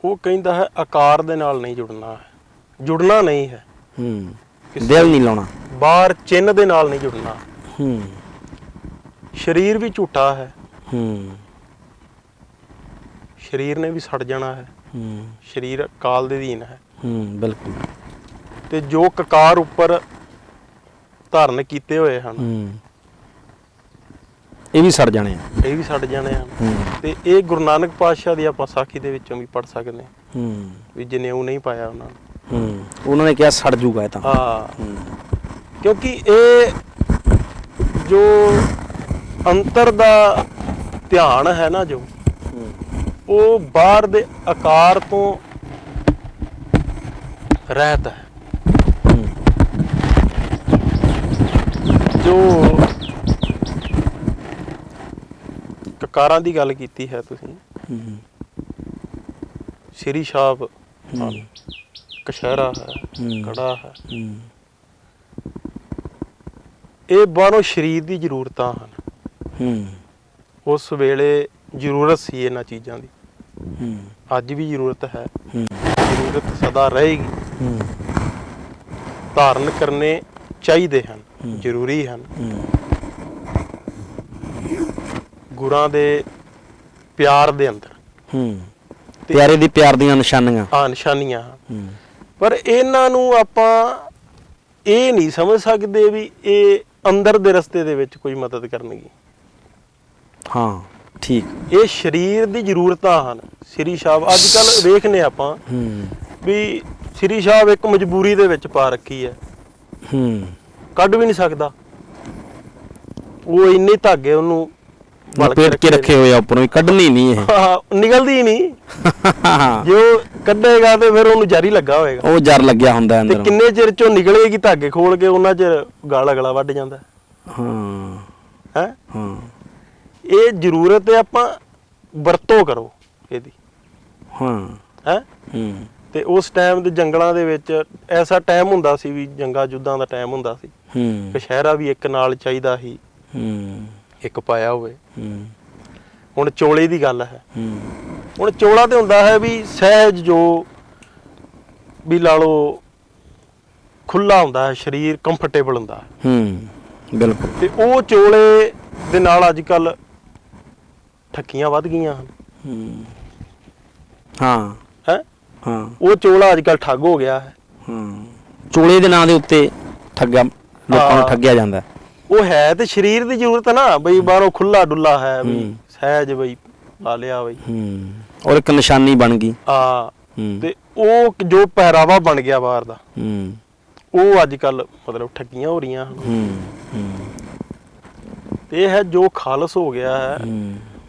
ਉਹ ਕਹਿੰਦਾ ਹੈ ਆਕਾਰ ਦੇ ਨਾਲ ਨਹੀਂ ਜੁੜਨਾ ਹੈ, ਜੁੜਨਾ ਨਹੀਂ ਹੈ, ਦਿਲ ਨਹੀਂ ਲਾਉਣਾ, ਬਾਹਰ ਚਿੰਨ੍ਹ ਦੇ ਨਾਲ ਨਹੀਂ ਜੁੜਨਾ। ਸਰੀਰ ਵੀ ਝੂਠਾ ਹੈ, ਸਰੀਰ ਨੇ ਵੀ ਸੜ ਜਾਣਾ ਹੈ, ਸਰੀਰ ਕਾਲ ਦੇ ਅਧੀਨ ਹੈ, ਬਿਲਕੁਲ। ਤੇ ਜੋ ਕਕਾਰ ਉੱਪਰ ਧਾਰਨ ਕੀਤੇ ਹੋਏ ਹਨ, ਇਹ ਵੀ ਸੜ ਜਾਣੇ ਆ, ਇਹ ਵੀ ਸੜ ਜਾਣੇ ਹਨ। ਤੇ ਇਹ ਗੁਰੂ ਨਾਨਕ ਪਾਤਸ਼ਾਹ ਦੀ ਆਪਾਂ ਸਾਖੀ ਦੇ ਵਿੱਚੋਂ ਵੀ ਪੜ੍ਹ ਸਕਦੇ ਹਾਂ, ਵੀ ਜਨੇਊ ਨਹੀਂ ਪਾਇਆ ਉਹਨਾਂ ਨੇ, ਉਹਨਾਂ ਨੇ ਕਿਹਾ ਸੜ ਜੂਗਾ ਇਹ ਤਾਂ। ਕਿਉਂਕਿ ਇਹ ਜੋ ਅੰਤਰ ਦਾ ਧਿਆਨ ਹੈ ਨਾ, ਜੋ ਉਹ ਬਾਹਰ ਦੇ ਆਕਾਰ ਤੋਂ ਰਹਿਤ ਹੈ। ਜੋ ਕਕਾਰਾਂ ਦੀ ਗੱਲ ਕੀਤੀ ਹੈ ਤੁਸੀਂ, ਸ਼੍ਰੀ ਛਾਪ, ਕਛਹਿਰਾ ਹੈ, ਕੜਾ ਹੈ, ਇਹ ਬਾਹਰੋਂ ਸਰੀਰ ਦੀ ਜ਼ਰੂਰਤਾਂ ਹਨ। ਉਸ ਵੇਲੇ ਜ਼ਰੂਰਤ ਸੀ ਇਹਨਾਂ ਚੀਜ਼ਾਂ ਦੀ, ਅੱਜ ਵੀ ਜ਼ਰੂਰਤ ਹੈ, ਜ਼ਰੂਰਤ ਸਦਾ ਰਹੇਗੀ। ਧਾਰਨ ਕਰਨੇ ਚਾਹੀਦੇ ਹਨ, ਜ਼ਰੂਰੀ ਹਨ। ਗੁਰਾਂ ਦੇ ਪਿਆਰ ਦੇ ਅੰਦਰ ਪਿਆਰੇ ਦੀ ਪਿਆਰ ਦੀਆਂ ਨਿਸ਼ਾਨੀਆਂ ਨਿਸ਼ਾਨੀਆਂ। ਪਰ ਇਹਨਾਂ ਨੂੰ ਆਪਾਂ ਇਹ ਨਹੀਂ ਸਮਝ ਸਕਦੇ ਵੀ ਇਹ ਅੰਦਰ ਦੇ ਰਸਤੇ ਦੇ ਵਿੱਚ ਕੋਈ ਮਦਦ ਕਰਨਗੀ। ਹਾਂ ਠੀਕ। ਇਹ ਸਰੀਰ ਦੀ ਜ਼ਰੂਰਤਾਂ ਹਨ। ਸ੍ਰੀ ਸਾਹਿਬ ਅੱਜ ਕੱਲ ਵੇਖਨੇ ਆਪਾਂ ਵੀ ਸ੍ਰੀ ਸਾਹਿਬ ਇੱਕ ਮਜਬੂਰੀ ਦੇ ਵਿੱਚ ਪਾ ਰੱਖੀ ਹੈ, ਕੱਢ ਵੀ ਨਹੀਂ ਸਕਦਾ। ਉਹ ਇੰਨੇ ਧਾਗੇ ਉਹਨੂੰ ਲਪੇਟ ਕੇ ਰੱਖੇ ਹੋਏ ਆ ਉੱਪਰੋਂ, ਕੱਢਣੀ ਨਹੀਂ ਇਹ, ਨਿਕਲਦੀ ਨਹੀਂ। ਜੇ ਉਹ ਕੱਢੇਗਾ ਤੇ ਫਿਰ ਉਹਨੂੰ ਜਰ ਹੀ ਲੱਗਾ ਹੋਏਗਾ, ਉਹ ਜਰ ਲੱਗਿਆ ਹੁੰਦਾ ਅੰਦਰ। ਤੇ ਕਿੰਨੇ ਚਿਰ ਚੋਂ ਨਿਕਲੇਗੀ ਧਾਗੇ ਖੋਲ ਕੇ, ਉਹਨਾਂ ਚਿਰ ਗਲ ਅਗਲਾ ਵੱਢ ਜਾਂਦਾ। ਹੈ ਇਹ ਜ਼ਰੂਰਤ ਹੈ, ਆਪਾਂ ਵਰਤੋਂ ਕਰੋ ਇਹਦੀ। ਹੈ ਤੇ ਉਸ ਟਾਈਮ ਦੇ ਜੰਗਲਾਂ ਦੇ ਵਿੱਚ ਐਸਾ ਟਾਈਮ ਹੁੰਦਾ ਸੀ ਵੀ ਜੰਗਾਂ ਯੁੱਧਾਂ ਦਾ ਟਾਈਮ ਹੁੰਦਾ ਸੀ। ਕਛਹਿਰਾ ਵੀ ਇੱਕ ਨਾਲ ਚਾਹੀਦਾ ਸੀ, ਇੱਕ ਪਾਇਆ ਹੋਵੇ। ਹੁਣ ਚੋਲੇ ਦੀ ਗੱਲ ਹੈ। ਹੁਣ ਚੋਲਾ ਤੇ ਹੁੰਦਾ ਹੈ ਵੀ ਸਹਿਜ, ਜੋ ਵੀ ਲਾ ਲਓ ਖੁੱਲਾ ਹੁੰਦਾ ਹੈ, ਸਰੀਰ ਕੰਫਰਟੇਬਲ ਹੁੰਦਾ ਹੈ। ਬਿਲਕੁਲ। ਤੇ ਉਹ ਚੋਲੇ ਦੇ ਨਾਲ ਅੱਜ ਕੱਲ ਠੱਗੀਆਂ ਵੱਧ ਗਈਆਂ ਹਨ। ਉਹ ਚੋਲਾ ਅੱਜ ਕੱਲ ਠੱਗ ਹੋ ਗਿਆ ਹੈ। ਚੋਲੇ ਦੇ ਨਾਂ ਦੇ ਉੱਤੇ ਲੋਕਾਂ ਨੂੰ ਠੱਗਿਆ ਜਾਂਦਾ। ਉਹ ਹੈ ਤੇ ਸਰੀਰ ਦੀ ਜ਼ਰੂਰਤ ਨਾ, ਬਈ ਬਾਹਰੋਂ ਖੁੱਲਾ ਡੁੱਲਾ ਹੈ, ਵੀ ਸਹਿਜ ਬਈ ਲਾ ਲਿਆ ਬਈ, ਔਰ ਇੱਕ ਨਿਸ਼ਾਨੀ ਬਣ ਗਈ। ਤੇ ਉਹ ਜੋ ਪਹਿਰਾਵਾ ਬਣ ਗਿਆ ਬਾਹਰ ਦਾ, ਉਹ ਅੱਜ ਕੱਲ ਮਤਲਬ ਠੱਗੀਆਂ ਹੋ ਰਹੀਆਂ ਹਨ। ਤੇ ਇਹ ਹੈ ਜੋ ਖਾਲਸ ਹੋ ਗਿਆ ਹੈ,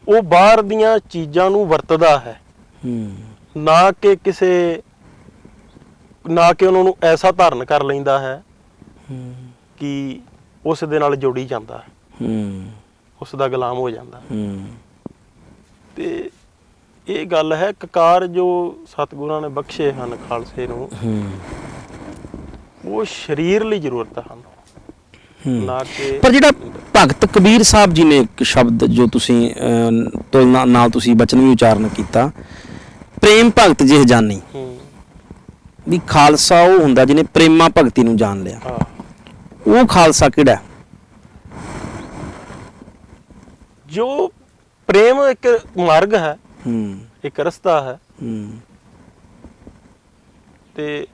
ਉਹ ਬਾਹਰ ਦੀਆਂ ਚੀਜ਼ਾਂ ਨੂੰ ਵਰਤਦਾ ਹੈ, ਨਾ ਕਿ ਉਹਨਾਂ ਨੂੰ ਐਸਾ ਧਾਰਨ ਕਰ ਲੈਂਦਾ ਹੈ ਕਿ ਉਸ ਦੇ ਨਾਲ ਜੁੜੀ ਜਾਂਦਾ ਹੈ, ਉਸ ਦਾ ਗੁਲਾਮ ਹੋ ਜਾਂਦਾ। ਤੇ ਇਹ ਗੱਲ ਹੈ, ਕਕਾਰ ਜੋ ਸਤਿਗੁਰਾਂ ਨੇ ਬਖਸ਼ੇ ਹਨ ਖਾਲਸੇ ਨੂੰ, ਉਹ ਸਰੀਰ ਲਈ ਜ਼ਰੂਰਤ ਹਨ, ਨਾ ਕਿ। ਪਰ ਜਿਹੜਾ ਭਗਤ ਕਬੀਰ ਸਾਹਿਬ ਜੀ ਨੇ ਇੱਕ ਸ਼ਬਦ ਜੋ ਤੁਸੀਂ ਤੁਲਨਾ ਨਾਲ ਤੁਸੀਂ ਬਚਨ ਵੀ ਉਚਾਰਨ ਕੀਤਾ, ਪ੍ਰੇਮ ਭਗਤ ਜਿਹ ਜਾਨੀ, ਵੀ ਖਾਲਸਾ ਉਹ ਹੁੰਦਾ ਜਿਹਨੇ ਪ੍ਰੇਮਾ ਭਗਤੀ ਨੂੰ ਜਾਣ ਲਿਆ। ਉਹ ਖਾਲਸਾ ਕਿਹੜਾ? ਜੋ ਪ੍ਰੇਮ ਇੱਕ ਮਾਰਗ ਹੈ, ਇੱਕ ਰਸਤਾ ਹੈ, ਤੇ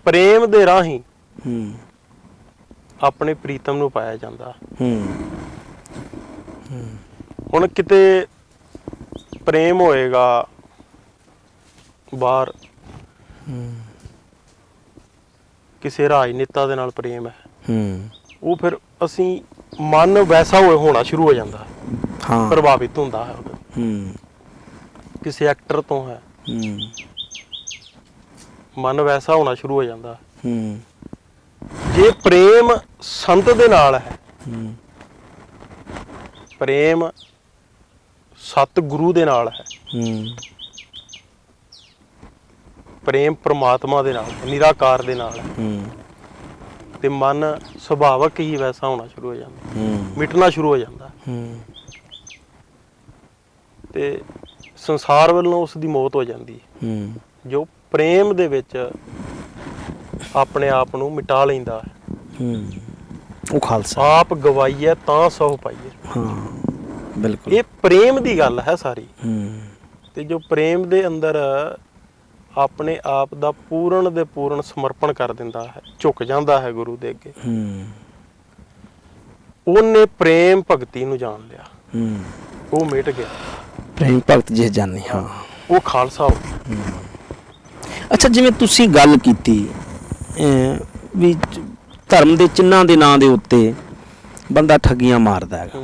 ਪ੍ਰੇਮ ਦੇ ਰਾਹੀਂ ਆਪਣੇ ਪ੍ਰੀਤਮ ਨੂੰ ਪਾਇਆ ਜਾਂਦਾ। ਹੁਣ ਕਿਤੇ ਪ੍ਰੇਮ ਹੋਏਗਾ ਬਾਹਰ, ਕਿਸੇ ਰਾਜਨੇਤਾ ਦੇ ਨਾਲ ਪ੍ਰੇਮ ਹੈ, ਉਹ ਫਿਰ ਅਸੀਂ ਮਨ ਵੈਸਾ ਹੋਣਾ ਸ਼ੁਰੂ ਹੋ ਜਾਂਦਾ, ਪ੍ਰਭਾਵਿਤ ਹੁੰਦਾ ਹੈ। ਕਿਸੇ ਐਕਟਰ ਤੋਂ ਹੈ, ਮਨ ਵੈਸਾ ਹੋਣਾ ਸ਼ੁਰੂ ਹੋ ਜਾਂਦਾ। ਜੇ ਪ੍ਰੇਮ ਸੰਤ ਦੇ ਨਾਲ ਹੈ, ਪ੍ਰੇਮ ਸਤਿਗੁਰੂ ਦੇ ਨਾਲ ਹੈ, ਪ੍ਰੇਮ ਪ੍ਰਮਾਤਮਾ ਦੇ ਨਾਲ, ਨਿਰਾਕਾਰ ਦੇ ਨਾਲ ਹੈ, ਤੇ ਮਨ ਸੁਭਾਵਕ ਹੀ ਵੈਸਾ ਹੋਣਾ ਸ਼ੁਰੂ ਹੋ ਜਾਂਦਾ, ਮਿਟਣਾ ਸ਼ੁਰੂ ਹੋ ਜਾਂਦਾ। ਤੇ ਸੰਸਾਰ ਵੱਲੋਂ ਉਸ ਦੀ ਮੌਤ ਹੋ ਜਾਂਦੀ ਹੈ, ਜੋ ਪ੍ਰੇਮ ਦੇ ਵਿੱਚ ਆਪਣੇ ਆਪ ਨੂੰ ਮਿਟਾ ਲੈਂਦਾ ਹੈ। ਉਹ ਖਾਲਸਾ। ਆਪ ਗਵਾਈਏ ਤਾਂ ਸਹੁ ਪਾਈਏ। ਬਿਲਕੁਲ, ਇਹ ਪ੍ਰੇਮ ਦੀ ਗੱਲ ਹੈ ਸਾਰੀ। ਤੇ ਜੋ ਪ੍ਰੇਮ ਦੇ ਅੰਦਰ ਆਪਣੇ ਆਪ ਦਾ ਪੂਰਨ ਦੇ ਪੂਰਨ ਸਮਰਪਣ ਕਰ ਦਿੰਦਾ ਹੈ, ਝੁਕ ਜਾਂਦਾ ਹੈ ਗੁਰੂ ਦੇ ਅੱਗੇ, ਉਹਨੇ ਪ੍ਰੇਮ ਭਗਤੀ ਨੂੰ ਜਾਣ ਲਿਆ, ਉਹ ਮਿਟ ਗਿਆ। ਪ੍ਰੇਮ ਭਗਤ ਜਿਹ ਜਾਨੀ, ਉਹ ਖਾਲਸਾ ਹੋ ਗਿਆ। ਅੱਛਾ, ਜਿਵੇਂ ਤੁਸੀਂ ਗੱਲ ਕੀਤੀ ਵੀ ਧਰਮ ਦੇ ਚਿੰਨ੍ਹਾਂ ਦੇ ਨਾਂ ਦੇ ਉੱਤੇ ਬੰਦਾ ਠੱਗੀਆਂ ਮਾਰਦਾ ਹੈਗਾ,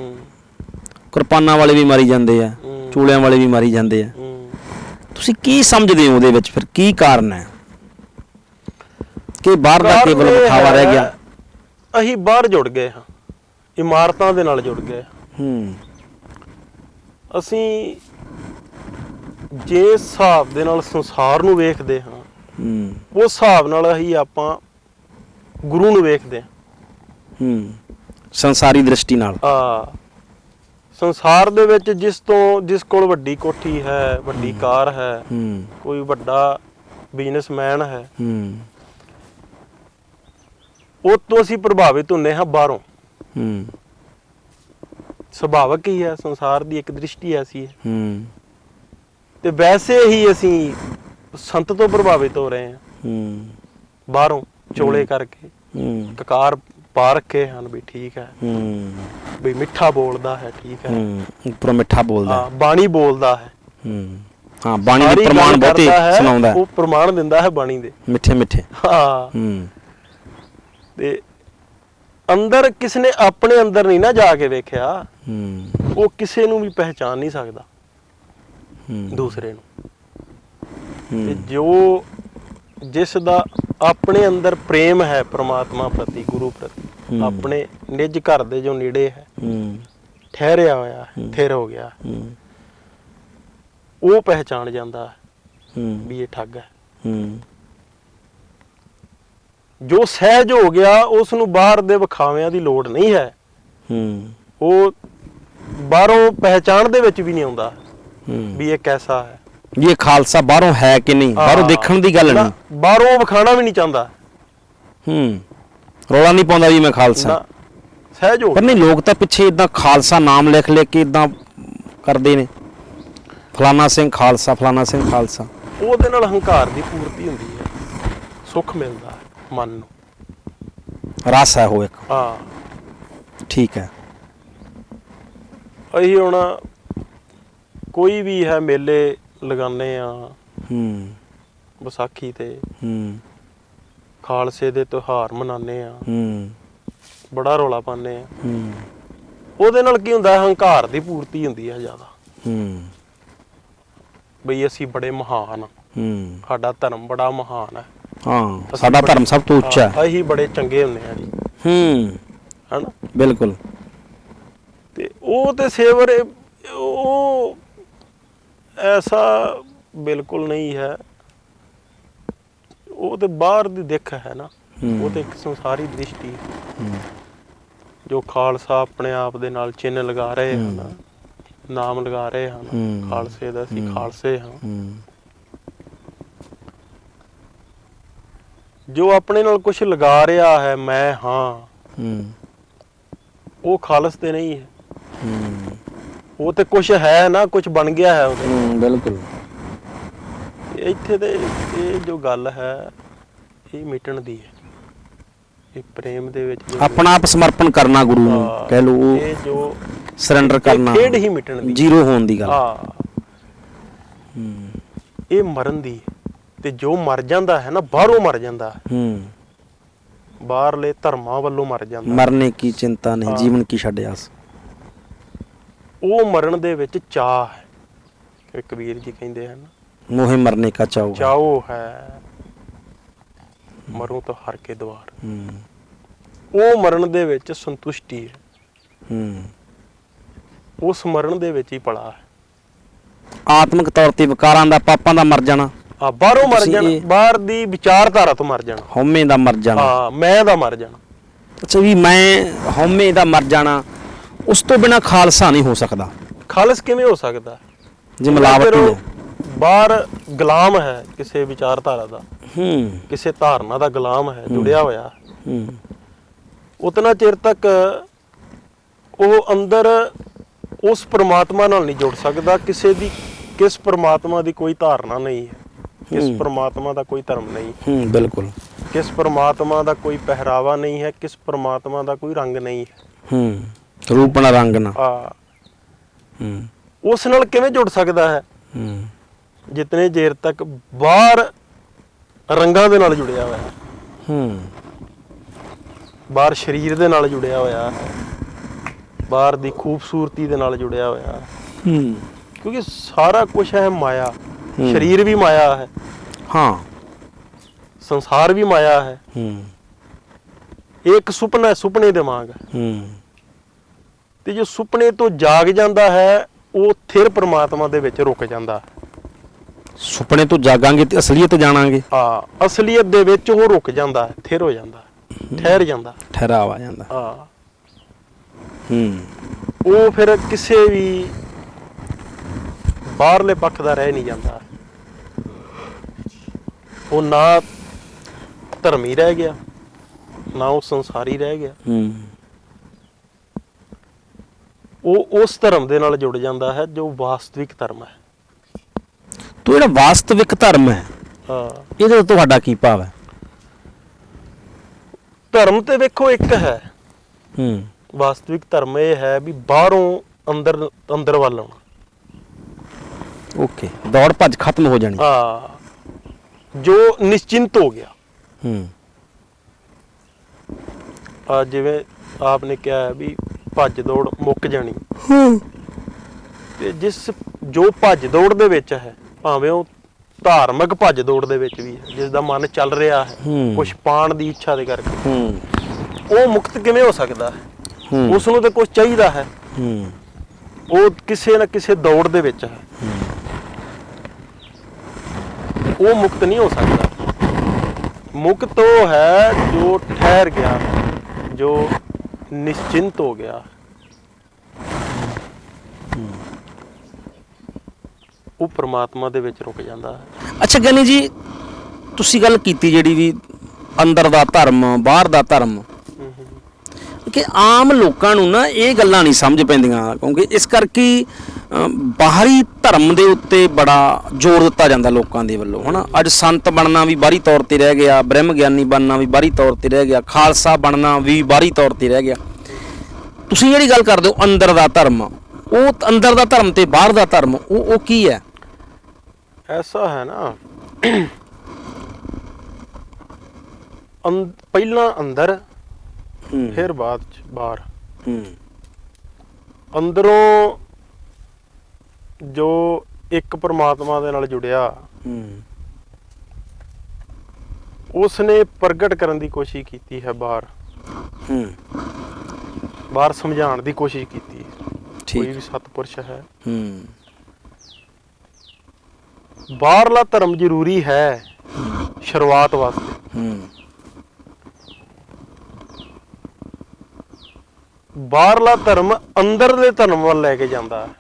ਕਿਰਪਾਨਾਂ ਵਾਲੇ ਵੀ ਮਾਰੀ ਜਾਂਦੇ ਆ, ਚੂੜਿਆਂ ਵਾਲੇ ਵੀ ਮਾਰੀ ਜਾਂਦੇ ਆ, ਤੁਸੀਂ ਕੀ ਸਮਝਦੇ ਹੋ ਉਹਦੇ ਵਿੱਚ? ਫਿਰ ਕੀ ਕਾਰਨ ਹੈ ਕਿ ਬਾਹਰ ਦਾ ਕੇਵਲ ਵਿਖਾਵਾ ਰਹਿ ਗਿਆ? ਅਸੀਂ ਬਾਹਰ ਜੁੜ ਗਏ ਹਾਂ, ਇਮਾਰਤਾਂ ਦੇ ਨਾਲ ਜੁੜ ਗਏ। ਅਸੀਂ ਜੇ ਹਿਸਾਬ ਦੇ ਨਾਲ ਸੰਸਾਰ ਨੂੰ ਵੇਖਦੇ ਹਾਂ, ਉਸ ਹਿਸਾਬ ਨਾਲ ਅਸੀਂ ਆਪਾਂ ਗੁਰੂ ਨੂੰ ਵੇਖਦੇ ਹਾਂ। ਸੰਸਾਰੀ ਦ੍ਰਿਸ਼ਟੀ ਨਾਲ। ਸੰਸਾਰ ਦੇ ਵਿੱਚ ਜਿਸ ਕੋਲ ਵੱਡੀ ਕੋਠੀ ਹੈ, ਵੱਡੀ ਕਾਰ ਹੈ, ਕੋਈ ਵੱਡਾ ਬਿਜ਼ਨਸਮੈਨ ਹੈ, ਉਹ ਤੋਂ ਅਸੀਂ ਪ੍ਰਭਾਵਿਤ ਹੁੰਨੇ ਹਾਂ ਬਾਹਰੋਂ। ਸੁਭਾਵਿਕ ਹੀ ਹੈ, ਸੰਸਾਰ ਦੀ ਇੱਕ ਦ੍ਰਿਸ਼ਟੀ ਐਸੀ ਹੈ। ਤੇ ਵੈਸੇ ਹੀ ਅਸੀਂ ਸੰਤ ਤੋਂ ਪ੍ਰਭਾਵਿਤ ਹੋ ਰਹੇ ਹਾਂ ਬਾਹਰੋਂ, ਚੋਲੇ ਕਰਕੇ ਕਕਾਰ ਪਾ ਰੱਖੇ ਹਨ ਵੀ ਠੀਕ ਹੈ, ਵੀ ਮਿੱਠਾ ਬੋਲਦਾ ਹੈ, ਠੀਕ ਹੈ, ਉੱਪਰੋਂ ਮਿੱਠਾ ਬੋਲਦਾ, ਬਾਣੀ ਬੋਲਦਾ ਹੈ। ਹਾਂ, ਬਾਣੀ ਦੇ ਪ੍ਰਮਾਣ ਬਹੁਤੇ ਸੁਣਾਉਂਦਾ, ਉਹ ਪ੍ਰਮਾਣ ਦਿੰਦਾ ਹੈ ਬਾਣੀ ਦੇ ਮਿੱਠੇ ਮਿੱਠੇ। ਤੇ ਅੰਦਰ ਕਿਸ ਨੇ ਆਪਣੇ ਅੰਦਰ ਨਹੀਂ ਨਾ ਜਾ ਕੇ ਵੇਖਿਆ, ਉਹ ਕਿਸੇ ਨੂੰ ਵੀ ਪਹਿਚਾਨ ਨਹੀਂ ਸਕਦਾ ਦੂਸਰੇ ਨੂੰ। ਤੇ ਜੋ ਜਿਸ ਦਾ ਆਪਣੇ ਅੰਦਰ ਪ੍ਰੇਮ ਹੈ ਪ੍ਰਮਾਤਮਾ ਪ੍ਰਤੀ, ਗੁਰੂ ਪ੍ਰਤੀ, ਆਪਣੇ ਨਿੱਜ ਘਰ ਦੇ ਜੋ ਨੇੜੇ ਹੈ, ਠਹਿਰਿਆ ਹੋਇਆ ਹੈ, ਥਿਰ ਹੋ ਗਿਆ, ਉਹ ਪਹਿਚਾਨ ਜਾਂਦਾ ਹੈ ਵੀ ਇਹ ਠੱਗ ਹੈ। ਜੋ ਸਹਿਜ ਹੋ ਗਿਆ ਉਸ ਨੂੰ ਬਾਹਰ ਦੇ ਵਿਖਾਵਿਆਂ ਦੀ ਲੋੜ ਨਹੀਂ ਹੈ। ਉਹ ਬਾਹਰੋਂ ਪਹਿਚਾਣ ਦੇ ਵਿੱਚ ਵੀ ਨਹੀਂ ਆਉਂਦਾ ਵੀ ਇਹ ਕੈਸਾ ਹੈ, ਇਹ ਖਾਲਸਾ ਬਾਹਰੋਂ ਹੈ ਕਿ ਨਹੀਂ, ਬਾਹਰੋਂ ਦੇਖਣ ਦੀ ਗੱਲ ਨਹੀਂ, ਬਾਹਰੋਂ ਵਿਖਾਣਾ ਵੀ ਨਹੀਂ ਚਾਹੁੰਦਾ। ਰੌਲਾ ਨਹੀਂ ਪਾਉਂਦਾ ਵੀ ਮੈਂ ਖਾਲਸਾ, ਸਹਿਜ ਹੋ। ਪਰ ਨਹੀਂ, ਲੋਕ ਤਾਂ ਪਿੱਛੇ ਇਦਾਂ ਖਾਲਸਾ ਨਾਮ ਲਿਖ ਕੇ ਇਦਾਂ ਕਰਦੇ ਨੇ, ਫਲਾਣਾ ਸਿੰਘ ਖਾਲਸਾ, ਫਲਾਣਾ ਸਿੰਘ ਖਾਲਸਾ। ਉਹਦੇ ਨਾਲ ਹੰਕਾਰ ਦੀ ਪੂਰਤੀ ਹੁੰਦੀ ਹੈ, ਸੁੱਖ ਮਿਲਦਾ ਹੈ ਮਨ ਨੂੰ, ਰਸ ਹੈ ਉਹ ਇੱਕ। ਠੀਕ ਹੈ। ਅਸੀਂ ਹੁਣ ਕੋਈ ਵੀ ਹੈ ਮੇਲੇ ਲਗਾਉਂਦੇ ਆ, ਵਿਸਾਖੀ ਤੇ ਖਾਲਸੇ ਦੇ ਤਿਉਹਾਰ ਮਨਾਉਂਦੇ ਆ, ਬੜਾ ਰੌਲਾ ਪਾਉਂਦੇ ਆ। ਉਹਦੇ ਨਾਲ ਕੀ ਹੁੰਦਾ, ਹੰਕਾਰ ਦੀ ਪੂਰਤੀ ਹੁੰਦੀ ਹੈ ਜ਼ਿਆਦਾ, ਬਈ ਅਸੀਂ ਬੜੇ ਮਹਾਨ, ਸਾਡਾ ਧਰਮ ਬੜਾ ਮਹਾਨ ਹੈ, ਸਾਡਾ ਧਰਮ ਸਭ ਤੋਂ ਉੱਚਾ ਹੈ, ਅਸੀਂ ਬੜੇ ਚੰਗੇ ਹੁੰਦੇ ਆ ਜੀ, ਹਨਾ। ਬਿਲਕੁਲ। ਤੇ ਉਹ ਤੇ ਸੇਵਰ ਉਹ ਐਸਾ ਬਿਲਕੁਲ ਨਹੀਂ ਹੈ, ਉਹ ਤੇ ਬਾਹਰ ਦੀ ਦਿੱਖ ਹੈ ਨਾ, ਉਹ ਤੇ ਇੱਕ ਸੰਸਾਰੀ ਦ੍ਰਿਸ਼ਟੀ ਹੈ। ਜੋ ਖਾਲਸਾ ਆਪਣੇ ਆਪ ਦੇ ਨਾਲ ਚਿੰਨ੍ਹ ਲਗਾ ਰਹੇ ਹਨ, ਨਾਮ ਲਗਾ ਰਹੇ ਹਨ ਖਾਲਸੇ ਦਾ, ਅਸੀਂ ਖਾਲਸੇ ਹਾਂ। ਜੋ ਆਪਣੇ ਨਾਲ ਕੁਝ ਲਗਾ ਰਿਹਾ ਹੈ, ਮੈਂ ਹਾਂ, ਉਹ ਖਾਲਸ ਤੇ ਨਹੀਂ ਹੈ। ਉਹ ਤੇ ਕੁਝ ਹੈ ਨਾ, ਕੁਝ ਬਣ ਗਿਆ ਹੈ ਉਹਦੇ। ਬਿਲਕੁਲ। ਇੱਥੇ ਤੇ ਇਹ ਜੋ ਗੱਲ ਹੈ ਇਹ ਮਿਟਣ ਦੀ ਹੈ, ਇਹ ਪ੍ਰੇਮ ਦੇ ਵਿੱਚ ਆਪਣਾ ਆਪ ਸਮਰਪਣ ਕਰਨਾ ਗੁਰੂ ਨੂੰ, ਕਹਿ ਲਓ ਇਹ ਜੋ ਸਰੈਂਡਰ ਕਰਨਾ, ਖੇਡ ਹੀ ਮਿਟਣ ਦੀ, ਜ਼ੀਰੋ ਹੋਣ ਦੀ ਗੱਲ। ਇਹ ਮਰਨ ਦੀ। ਤੇ ਜੋ ਮਰ ਜਾਂਦਾ ਹੈ ਨਾ, ਬਾਹਰੋਂ ਮਰ ਜਾਂਦਾ ਹੈ, ਬਾਹਰਲੇ ਧਰਮਾਂ ਵੱਲੋਂ ਮਰ ਜਾਂਦਾ, ਮਰਨੇ ਕੀ ਚਿੰਤਾ ਨਹੀਂ, ਜੀਵਨ ਕੀ ਛੱਡ ਆਸ। ਉਹ ਮਰਨ ਦੇ ਵਿੱਚ ਚਾਹ ਹੈ, ਕਬੀਰ ਜੀ ਕਹਿੰਦੇ ਹਨ, ਮੋਹੇ ਮਰਨੇ ਕਾ ਚਾਓ, ਚਾਓ ਹੈ ਮਰੋ ਤਾਂ ਹਰ ਕੇ ਦਵਾਰ। ਉਹ ਮਰਨ ਦੇ ਵਿੱਚ ਸੰਤੁਸ਼ਟੀ ਹੈ, ਉਸ ਮਰਨ ਦੇ ਵਿੱਚ ਹੀ ਭਲਾ ਹੈ। ਆਤਮਿਕ ਤੌਰ ਤੇ ਵਿਕਾਰਾਂ ਦਾ, ਪਾਪਾਂ ਦਾ ਮਰ ਜਾਣਾ, ਬਾਹਰੋਂ ਮਰ ਜਾਣਾ, ਬਾਹਰ ਦੀ ਵਿਚਾਰਧਾਰਾ ਤੋਂ ਮਰ ਜਾਣਾ, ਹਉਮੈ ਦਾ ਮਰ ਜਾਣਾ, ਮੈਂ ਦਾ ਮਰ ਜਾਣਾ। ਅੱਛਾ ਵੀ ਮੈਂ ਹਉਮੈ ਦਾ ਮਰ ਜਾਣਾ, ਉਸ ਤੋਂ ਬਿਨਾ ਖਾਲਸਾ ਨਹੀਂ ਹੋ ਸਕਦਾ। ਖਾਲਸ ਕਿਵੇਂ ਹੋ ਸਕਦਾ ਜੇ ਮਿਲਾਵਟ ਹੈ, ਬਾਹਰ ਗੁਲਾਮ ਹੈ ਕਿਸੇ ਵਿਚਾਰਧਾਰਾ ਦਾ, ਕਿਸੇ ਧਾਰਨਾ ਦਾ ਗੁਲਾਮ ਹੈ, ਜੁੜਿਆ ਹੋਇਆ। ਉਤਨਾ ਚਿਰ ਤੱਕ ਉਹ ਅੰਦਰ ਉਸ ਪ੍ਰਮਾਤਮਾ ਨਾਲ ਨਹੀਂ ਜੁੜ ਸਕਦਾ। ਕਿਸ ਪ੍ਰਮਾਤਮਾ ਦੀ ਕੋਈ ਧਾਰਨਾ ਨਹੀਂ ਹੈ, ਕਿਸ ਪ੍ਰਮਾਤਮਾ ਦਾ ਕੋਈ ਧਰਮ ਨਹੀਂ, ਬਿਲਕੁਲ, ਕਿਸ ਪ੍ਰਮਾਤਮਾ ਦਾ ਕੋਈ ਪਹਿਰਾਵਾ ਨਹੀਂ ਹੈ, ਕਿਸ ਪ੍ਰਮਾਤਮਾ ਦਾ ਕੋਈ ਰੰਗ ਨਹੀਂ ਹੈ, ਰੂਪ ਨਾ ਰੰਗ ਨਾ। ਉਸ ਨਾਲ ਕਿਵੇਂ ਜੁੜ ਸਕਦਾ ਹੈ? ਜਿਤਨੇ ਚਿਰ ਤੱਕ ਬਾਹਰ ਰੰਗਾਂ ਦੇ ਨਾਲ ਜੁੜਿਆ ਹੋਇਆ ਹੈ, ਬਾਹਰ ਸਰੀਰ ਦੇ ਨਾਲ ਜੁੜਿਆ ਹੋਇਆ ਹੈ, ਬਾਹਰ ਦੀ ਖੂਬਸੂਰਤੀ ਦੇ ਨਾਲ ਜੁੜਿਆ ਹੋਇਆ ਹੈ, ਕਿਉਂਕਿ ਸਾਰਾ ਕੁਝ ਹੈ ਮਾਇਆ। ਸਰੀਰ ਵੀ ਮਾਇਆ ਹੈ, ਸੰਸਾਰ ਵੀ ਮਾਇਆ ਹੈ, ਇੱਕ ਸੁਪਨਾ, ਸੁਪਨੇ ਦੇ ਵਾਂਗ। ਤੇ ਜੋ ਸੁਪਨੇ ਤੋਂ ਜਾਗ ਜਾਂਦਾ ਹੈ ਉਹ ਥਿਰ ਪ੍ਰਮਾਤਮਾ ਦੇ ਵਿੱਚ ਰੁਕ ਜਾਂਦਾ। ਸੁਪਨੇ ਤੋਂ ਜਾਗਾਂਗੇ ਤੇ ਅਸਲੀਅਤ ਜਾਣਾਂਗੇ। ਅਸਲੀਅਤ ਦੇ ਵਿੱਚ ਉਹ ਰੁਕ ਜਾਂਦਾ ਹੈ, ਥਿਰ ਹੋ ਜਾਂਦਾ, ਠਹਿਰ ਜਾਂਦਾ, ਠਹਿਰਾਵ ਆ ਜਾਂਦਾ। ਉਹ ਫਿਰ ਕਿਸੇ ਵੀ ਬਾਹਰਲੇ ਪੱਖ ਦਾ ਰਹਿ ਨਹੀਂ ਜਾਂਦਾ। ਉਹ ਨਾ ਧਰਮੀ ਰਹਿ ਗਿਆ, ਨਾ ਉਹ ਸੰਸਾਰੀ ਰਹਿ ਗਿਆ। ਉਹ ਉਸ ਧਰਮ ਦੇ ਨਾਲ ਜੁੜ ਜਾਂਦਾ ਹੈ ਜੋ ਵਾਸਤਵਿਕ ਧਰਮ ਹੈ। ਤੋ ਜਿਹੜਾ ਵਾਸਤਵਿਕ ਧਰਮ ਹੈ, ਹਾਂ, ਇਹਦੇ ਤੋਂ ਤੁਹਾਡਾ ਕੀ ਭਾਵ ਹੈ? ਧਰਮ ਤੇ ਵੇਖੋ ਇੱਕ ਹੈ। ਵਾਸਤਵਿਕ ਧਰਮ ਇਹ ਹੈ ਵੀ ਬਾਹਰੋਂ ਅੰਦਰ ਵੱਲ ਆਉਣਾ। ਓਕੇ, ਦੌੜ ਭੱਜ ਖਤਮ ਹੋ ਜਾਣੀ। ਹਾਂ, ਜੋ ਨਿਸ਼ਚਿੰਤ ਹੋ ਗਿਆ। ਜਿਵੇਂ ਆਪ ਨੇ ਕਿਹਾ ਹੈ ਵੀ ਭੱਜ ਦੌੜ ਮੁੱਕ ਜਾਣੀ। ਤੇ ਜੋ ਭੱਜ ਦੌੜ ਦੇ ਵਿੱਚ ਹੈ, ਭਾਵੇਂ ਉਹ ਧਾਰਮਿਕ ਭੱਜ ਦੌੜ ਦੇ ਵਿੱਚ ਵੀ ਹੈ, ਜਿਸ ਦਾ ਮਨ ਚੱਲ ਰਿਹਾ ਹੈ ਕੁਛ ਪਾਣ ਦੀ ਇੱਛਾ ਦੇ ਕਰਕੇ, ਉਹ ਮੁਕਤ ਕਿਵੇਂ ਹੋ ਸਕਦਾ ਹੈ? ਉਸ ਨੂੰ ਤਾਂ ਕੁਛ ਚਾਹੀਦਾ ਹੈ। ਉਹ ਕਿਸੇ ਨਾ ਕਿਸੇ ਦੌੜ ਦੇ ਵਿੱਚ ਹੈ, ਉਹ ਮੁਕਤ ਨਹੀਂ ਹੋ ਸਕਦਾ। ਮੁਕਤ ਉਹ ਹੈ ਜੋ ਠਹਿਰ ਗਿਆ, ਜੋ ਨਿਸ਼ਚਿੰਤ ਹੋ ਗਿਆ। ਉਹ ਪ੍ਰਮਾਤਮਾ ਦੇ ਵਿੱਚ ਰੁਕ ਜਾਂਦਾ ਹੈ। ਅੱਛਾ ਗਿਆਨੀ ਜੀ, ਤੁਸੀਂ ਗੱਲ ਕੀਤੀ ਜਿਹੜੀ ਵੀ ਅੰਦਰ ਦਾ ਧਰਮ, ਬਾਹਰ ਦਾ ਧਰਮ, ਕਿ ਆਮ ਲੋਕਾਂ ਨੂੰ ਨਾ ਇਹ ਗੱਲਾਂ ਨਹੀਂ ਸਮਝ ਪੈਂਦੀਆਂ, ਕਿਉਂਕਿ ਇਸ ਕਰਕੇ ਬਾਹਰੀ ਧਰਮ ਦੇ ਉੱਤੇ ਬੜਾ ਜ਼ੋਰ ਦਿੱਤਾ ਜਾਂਦਾ ਲੋਕਾਂ ਦੇ ਵੱਲੋਂ, ਹਨਾ। ਅੱਜ ਸੰਤ ਬਣਨਾ ਵੀ ਬਾਹਰੀ ਤੌਰ ਤੇ ਰਹਿ ਗਿਆ, ਬ੍ਰਹਮ ਗਿਆਨੀ ਬਣਨਾ ਵੀ ਬਾਹਰੀ ਤੌਰ ਤੇ ਰਹਿ ਗਿਆ, ਖਾਲਸਾ ਬਣਨਾ ਵੀ ਬਾਹਰੀ ਤੌਰ ਤੇ ਰਹਿ ਗਿਆ। ਤੁਸੀਂ ਜਿਹੜੀ ਗੱਲ ਕਰਦੇ ਹੋ ਅੰਦਰ ਦਾ ਧਰਮ, ਉਹ ਅੰਦਰ ਦਾ ਧਰਮ ਤੇ ਬਾਹਰ ਦਾ ਧਰਮ, ਉਹ ਕੀ ਹੈ? ਐਸਾ ਹੈ ਨਾ, ਪਹਿਲਾਂ ਅੰਦਰ, ਫਿਰ ਬਾਅਦ ਚ ਬਾਹਰ। ਅੰਦਰੋਂ ਜੋ ਇੱਕ ਪਰਮਾਤਮਾ ਦੇ ਨਾਲ ਜੁੜਿਆ, ਉਸ ਨੇ ਪ੍ਰਗਟ ਕਰਨ ਦੀ ਕੋਸ਼ਿਸ਼ ਕੀਤੀ ਹੈ ਬਾਹਰ, ਬਾਹਰ ਸਮਝਾਉਣ ਦੀ ਕੋਸ਼ਿਸ਼ ਕੀਤੀ ਹੈ। ਕੋਈ ਵੀ ਸਤਿਪੁਰਸ਼ ਹੈ, ਬਾਹਰਲਾ ਧਰਮ ਜ਼ਰੂਰੀ ਹੈ ਸ਼ੁਰੂਆਤ ਵਾਸਤੇ। ਬਾਹਰਲਾ ਧਰਮ ਅੰਦਰਲੇ ਧਰਮ ਵੱਲ ਲੈ ਕੇ ਜਾਂਦਾ ਹੈ।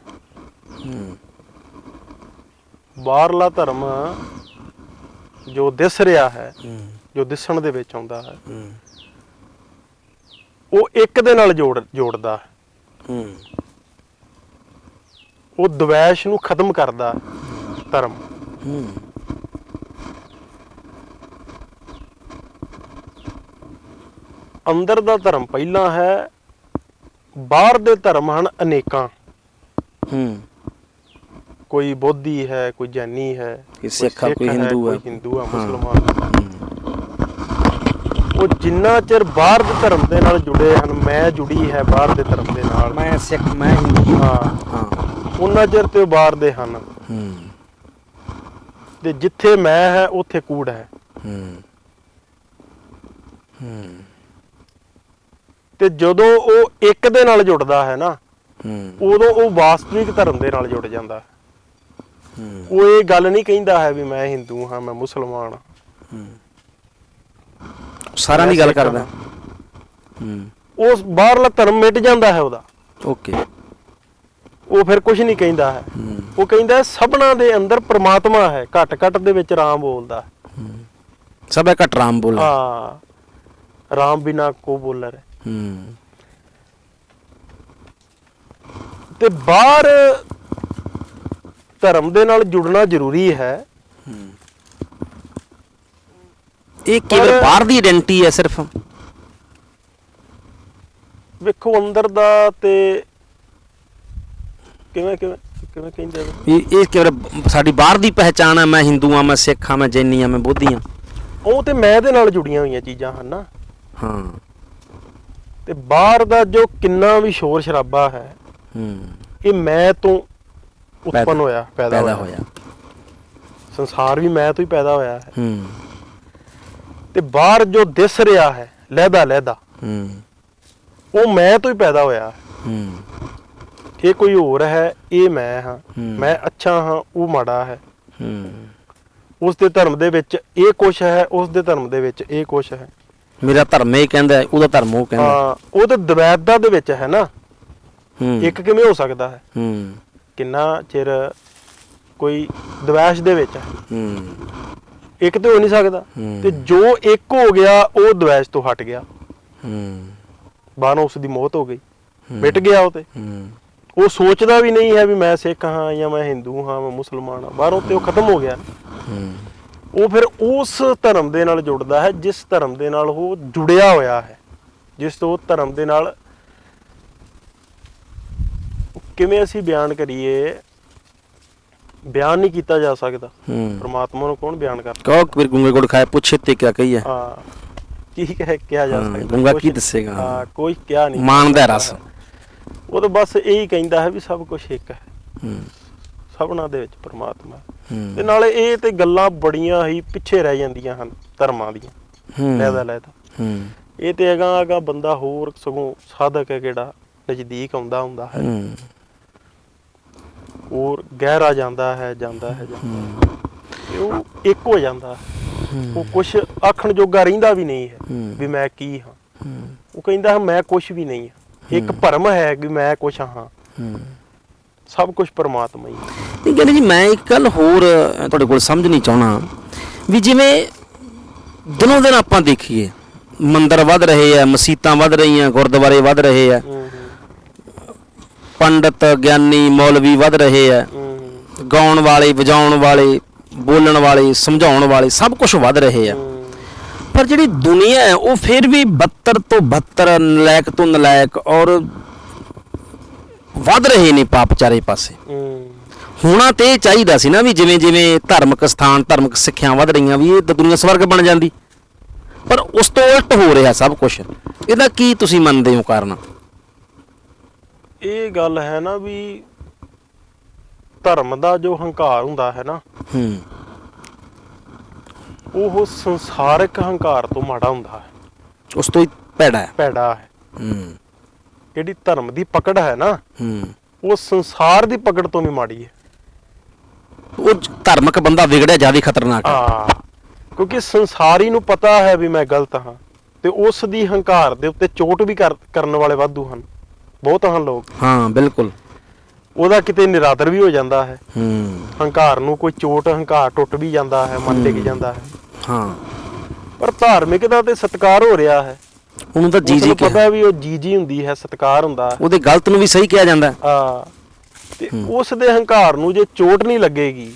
ਬਾਹਰਲਾ ਧਰਮ ਜੋ ਦਿਸ ਰਿਹਾ ਹੈ, ਜੋ ਦਿਸਣ ਦੇ ਵਿੱਚ ਆਉਂਦਾ ਹੈ, ਉਹ ਇੱਕ ਦੇ ਨਾਲ ਜੋੜਦਾ ਹੈ। ਉਹ ਦਵੈਸ਼ ਨੂੰ ਖਤਮ ਕਰਦਾ ਧਰਮ। ਅੰਦਰ ਦਾ ਧਰਮ ਪਹਿਲਾਂ ਹੈ, ਬਾਹਰ ਦੇ ਧਰਮ ਹਨ ਅਨੇਕਾਂ। ਕੋਈ ਬੋਧੀ ਹੈ, ਕੋਈ ਜੈਨੀ ਹੈ, ਕੋਈ ਸਿੱਖ ਹੈ, ਕੋਈ ਹਿੰਦੂ ਹੈ, ਮੁਸਲਮਾਨ। ਉਹ ਜਿੰਨਾ ਚਿਰ ਬਾਹਰ ਦੇ ਧਰਮ ਦੇ ਨਾਲ ਜੁੜੇ ਹਨ, ਮੈਂ ਜੁੜੀ ਹੈ ਬਾਹਰ ਦੇ ਧਰਮ ਦੇ ਨਾਲ, ਮੈਂ ਸਿੱਖ, ਮੈਂ ਹਿੰਦੂ, ਹਾਂ, ਉਹਨਾਂ ਚਿਰ ਤੇ ਉਹ ਬਾਹਰ ਦੇ ਹਨ। ਤੇ ਜਿੱਥੇ ਮੈਂ ਹੈ ਉੱਥੇ ਕੂੜ ਹੈ। ਤੇ ਜਦੋਂ ਉਹ ਇੱਕ ਦੇ ਨਾਲ ਜੁੜਦਾ ਹੈ ਨਾ, ਉਦੋਂ ਉਹ ਵਾਸਤਵਿਕ ਧਰਮ ਦੇ ਨਾਲ ਜੁੜ ਜਾਂਦਾ। ਉਹ ਇਹ ਗੱਲ ਨਹੀਂ ਕਹਿੰਦਾ ਹੈ ਵੀ ਮੈਂ ਹਿੰਦੂ ਹਾਂ, ਮੈਂ ਮੁਸਲਮਾਨ ਹਾਂ, ਸਾਰਿਆਂ ਦੀ ਗੱਲ ਕਰਦਾ। ਉਸ ਬਾਹਰਲਾ ਧਰਮ ਮਿਟ ਜਾਂਦਾ ਹੈ ਉਹਦਾ। ਓਕੇ, ਉਹ ਫਿਰ ਕੁਝ ਨਹੀਂ ਕਹਿੰਦਾ ਹੈ। ਉਹ ਕਹਿੰਦਾ ਸਭਨਾਂ ਦੇ ਅੰਦਰ ਪ੍ਰਮਾਤਮਾ ਹੈ, ਘੱਟ ਘੱਟ ਦੇ ਵਿੱਚ ਰਾਮ ਬੋਲਦਾ। ਸਭੇ ਘੱਟ ਰਾਮ ਬੋਲਦਾ। ਹਾਂ, ਰਾਮ ਬਿਨਾ ਕੋ ਬੋਲਰ ਹੈ। ਤੇ ਬਾਹਰ ਧਰਮ ਦੇ ਨਾਲ ਜੁੜਨਾ ਜ਼ਰੂਰੀ ਹੈ। ਇਹ ਕੇਵਲ ਬਾਹਰ ਦੀ ਆਇਡੈਂਟੀ ਹੈ ਸਿਰਫ? ਵੇਖੋ ਅੰਦਰ ਦਾ ਤੇ ਕਿਵੇਂ ਕਹਿੰਦੇ ਇਹ ਕੇਵਲ ਸਾਡੀ ਬਾਹਰ ਦੀ ਪਹਿਚਾਣ ਹੈ, ਮੈਂ ਹਿੰਦੂ ਹਾਂ, ਮੈਂ ਸਿੱਖ ਹਾਂ, ਮੈਂ ਜੈਨੀ ਹਾਂ, ਮੈਂ ਬੋਧੀ ਹਾਂ। ਉਹ ਤੇ ਮੈਂ ਦੇ ਨਾਲ ਜੁੜੀਆਂ ਹੋਈਆਂ ਚੀਜ਼ਾਂ ਹਨ ਨਾ। ਹਾਂ, ਤੇ ਬਾਹਰ ਦਾ ਜੋ ਕਿੰਨਾ ਵੀ ਸ਼ੋਰ ਸ਼ਰਾਬਾ ਹੈ, ਇਹ ਮੈਂ ਤੋਂ ਉਤਪੰਨ ਹੋਇਆ, ਪੈਦਾ ਹੋਇਆ। ਸੰਸਾਰ ਵੀ ਮੈਂ ਤੋਂ ਹੀ ਪੈਦਾ ਹੋਇਆ ਹੈ। ਤੇ ਬਾਹਰ ਜੋ ਦਿਸ ਰਿਹਾ ਹੈ ਲਹਿਦਾ, ਉਹ ਮੈਂ ਤੋਂ ਹੀ ਪੈਦਾ ਹੋਇਆ ਹੈ। ਇਹ ਕੋਈ ਹੋਰ ਹੈ, ਇਹ ਮੈਂ ਹਾਂ। ਮੈਂ ਅੱਛਾ ਹਾਂ, ਉਹ ਮਾੜਾ ਹੈ। ਉਸ ਦੇ ਧਰਮ ਦੇ ਵਿੱਚ ਇਹ ਕੁਛ ਹੈ, ਉਸ ਦੇ ਧਰਮ ਦੇ ਵਿੱਚ ਇਹ ਕੁਛ ਹੈ। ਮੇਰਾ ਧਰਮ ਇਹ ਕਹਿੰਦਾ, ਉਹਦਾ ਧਰਮ ਉਹ ਕਹਿੰਦਾ। ਹਾਂ, ਉਹ ਤਾਂ ਦਵੈਤਾ ਦੇ ਵਿੱਚ ਹੈ ਨਾ। ਇੱਕ ਕਿਵੇਂ ਹੋ ਸਕਦਾ ਹੈ? ਕਿੰਨਾ ਚਿਰ ਕੋਈ ਦਵੈਸ਼ ਦੇ ਵਿੱਚ ਹੈ, ਇੱਕ ਤੇ ਹੋ ਨਹੀਂ ਸਕਦਾ। ਤੇ ਜੋ ਇੱਕ ਹੋ ਗਿਆ ਉਹ ਦਵੈਸ਼ ਤੋਂ ਹਟ ਗਿਆ, ਬਾਹਰੋਂ ਉਸ ਦੀ ਮੌਤ ਹੋ ਗਈ, ਮਿਟ ਗਿਆ ਉਹ। ਤੇ ਉਹ ਸੋਚਦਾ ਵੀ ਨਹੀਂ ਹੈ ਵੀ ਮੈਂ ਸਿੱਖ ਹਾਂ ਜਾਂ ਮੈਂ ਹਿੰਦੂ ਹਾਂ, ਮੈਂ ਮੁਸਲਮਾਨ ਹਾਂ, ਬਾਹਰੋਂ ਤੇ ਉਹ ਖਤਮ ਹੋ ਗਿਆ। ਉਹ ਫਿਰ ਉਸ ਧਰਮ ਦੇ ਨਾਲ ਜੁੜਦਾ ਹੈ ਜਿਸ ਧਰਮ ਦੇ ਨਾਲ ਉਹ ਜੁੜਿਆ ਹੋਇਆ ਹੈ, ਜਿਸ ਉਹ ਧਰਮ ਦੇ ਨਾਲ ਕਿਵੇਂ ਅਸੀਂ ਬਿਆਨ ਕਰੀਏ, ਬਿਆਨ ਨਹੀਂ ਕੀਤਾ ਜਾ ਸਕਦਾ। ਪਰਮਾਤਮਾ ਨੂੰ ਕੌਣ ਬਿਆਨ ਕਰਦਾ? ਕਹੋ ਕਬੀਰ ਗੂੰਗੇ ਗੁੜ ਖਾਏ, ਪੁੱਛੇ ਤੇ ਕਿਆ ਕਹੀਏ। ਹਾਂ, ਕੀ ਕਿਹਾ ਜਾ ਸਕਦਾ? ਗੂੰਗਾ ਕੀ ਦੱਸੇਗਾ? ਹਾਂ, ਕੋਈ ਕਿਹਾ ਨਹੀਂ, ਮਾਣਦਾ ਰਸ। ਉਹ ਤਾਂ ਬਸ ਇਹੀ ਕਹਿੰਦਾ ਹੈ ਵੀ ਸਭ ਕੁਝ ਇੱਕ ਹੈ, ਸਭਨਾਂ ਦੇ ਵਿੱਚ ਪਰਮਾਤਮਾ। ਤੇ ਨਾਲੇ ਇਹ ਤੇ ਗੱਲਾਂ ਬੜੀਆਂ ਹੀ ਪਿੱਛੇ ਰਹਿ ਜਾਂਦੀਆਂ ਹਨ ਧਰਮਾਂ ਦੀਆਂ, ਲੈਦਾ ਇਹ ਤੇ ਹੈਗਾ ਬੰਦਾ ਹੋਰ ਸਗੋਂ ਸਾਧਕ ਹੈ ਕਿਹੜਾ ਨਜ਼ਦੀਕ ਆਉਂਦਾ ਹੁੰਦਾ ਹੈ, ਹੋਰ ਗਹਿਰਾ ਜਾਂਦਾ ਹੈ ਤੇ ਉਹ ਇੱਕ ਹੋ ਜਾਂਦਾ। ਉਹ ਕੁਛ ਆਖਣ ਜੋਗਾ ਰਹਿੰਦਾ ਵੀ ਨਹੀਂ ਹੈ ਵੀ ਮੈਂ ਕੀ ਹਾਂ। ਉਹ ਕਹਿੰਦਾ ਮੈਂ ਕੁਛ ਵੀ ਨਹੀਂ ਹਾਂ, ਇੱਕ ਭਰਮ ਹੈ ਕਿ ਮੈਂ ਕੁਛ ਹਾਂ, ਸਭ ਕੁਛ ਪਰਮਾਤਮਾ ਹੀ। ਨਹੀਂ ਕਹਿੰਦੇ ਜੀ, ਮੈਂ ਇੱਕ ਗੱਲ ਹੋਰ ਤੁਹਾਡੇ ਕੋਲ ਸਮਝਣੀ ਚਾਹੁੰਦਾ ਵੀ ਜਿਵੇਂ ਦਿਨੋਂ ਦਿਨ ਆਪਾਂ ਦੇਖੀਏ ਮੰਦਿਰ ਵੱਧ ਰਹੇ ਆ, ਮਸੀਤਾਂ ਵੱਧ ਰਹੀਆਂ, ਗੁਰਦੁਆਰੇ ਵੱਧ ਰਹੇ ਆ, ਪੰਡਤ ਗਿਆਨੀ ਮੌਲਵੀ ਵੱਧ ਰਹੇ ਆ, ਗਾਉਣ ਵਾਲੇ, ਵਜਾਉਣ ਵਾਲੇ, ਬੋਲਣ ਵਾਲੇ, ਸਮਝਾਉਣ ਵਾਲੇ, ਸਭ ਕੁਝ ਵੱਧ ਰਹੇ ਆ। ਪਰ ਜਿਹੜੀ ਦੁਨੀਆ ਹੈ ਉਹ ਫਿਰ ਵੀ 72 ਤੋਂ 72 ਨਲਾਇਕ ਤੋਂ ਨਲਾਇਕ ਔਰ ਵੱਧ ਰਹੇ ਨੇ ਪਾਪ ਚਾਰੇ ਪਾਸੇ। ਹੋਣਾ ਤੇ ਇਹ ਚਾਹੀਦਾ ਸੀ ਨਾ ਵੀ ਜਿਵੇਂ ਜਿਵੇਂ ਧਾਰਮਿਕ ਸਥਾਨ, ਧਾਰਮਿਕ ਸਿੱਖਿਆ ਵੱਧ ਰਹੀਆਂ ਵੀ ਇਹ ਤਾਂ ਦੁਨੀਆ ਸਵਰਗ ਬਣ ਜਾਂਦੀ, ਪਰ ਉਸ ਤੋਂ ਉਲਟ ਹੋ ਰਿਹਾ ਸਭ ਕੁਝ। ਇਹਦਾ ਕੀ ਤੁਸੀਂ ਮੰਨਦੇ ਹੋ ਕਾਰਨ? ਇਹ ਗੱਲ ਹੈ ਨਾ ਵੀ ਧਰਮ ਦਾ ਜੋ ਹੰਕਾਰ ਹੁੰਦਾ ਹੈ ਨਾ, ਉਹ ਸੰਸਾਰਿਕ ਹੰਕਾਰ ਤੋਂ ਮਾੜਾ ਹੁੰਦਾ ਹੈ, ਉਸ ਤੋਂ ਹੀ ਭੈੜਾ ਹੈ। ਜਿਹੜੀ ਧਰਮ ਦੀ ਪਕੜ ਹੈ ਨਾ, ਉਹ ਸੰਸਾਰ ਦੀ ਪਕੜ ਤੋਂ ਵੀ ਮਾੜੀ ਹੈ। ਉਹ ਧਾਰਮਿਕ ਬੰਦਾ ਵਿਗੜਿਆ ਜ਼ਿਆਦਾ ਖਤਰਨਾਕ ਹੈ, ਕਿਉਂਕਿ ਸੰਸਾਰੀ ਨੂੰ ਪਤਾ ਹੈ ਵੀ ਮੈਂ ਗਲਤ ਹਾਂ, ਤੇ ਉਸ ਦੀ ਹੰਕਾਰ ਦੇ ਉੱਤੇ ਚੋਟ ਵੀ ਕਰਨ ਵਾਲੇ ਵਾਧੂ ਹਨ, ਬਹੁਤ ਹਨ ਲੋਕ। ਹਾਂ ਬਿਲਕੁਲ, ਉਹਦਾ ਕਿਤੇ ਨਿਰਾਦਰ ਵੀ ਹੋ ਜਾਂਦਾ ਹੈ। ਹੰਕਾਰ ਨੂੰ ਕੋਈ ਚੋਟ, ਹੰਕਾਰ ਟੁੱਟ ਵੀ ਜਾਂਦਾ ਹੈ, ਮਨ ਡਿੱਗ ਜਾਂਦਾ ਹੈ। ਹਾਂ, ਪਰ ਧਾਰਮਿਕ ਦਾ ਤੇ ਸਤਿਕਾਰ ਹੋ ਰਿਹਾ ਹੈ, ਉਹਨੂੰ ਤਾਂ ਜੀ ਪਤਾ ਵੀ ਉਹ ਜੀ ਹੁੰਦੀ ਹੈ, ਸਤਿਕਾਰ ਹੁੰਦਾ ਹੈ, ਉਹਦੇ ਗਲਤ ਨੂੰ ਵੀ ਸਹੀ ਕਿਹਾ ਜਾਂਦਾ। ਤੇ ਉਸ ਦੇ ਹੰਕਾਰ ਨੂੰ ਜੇ ਚੋਟ ਨਹੀਂ ਲੱਗੇਗੀ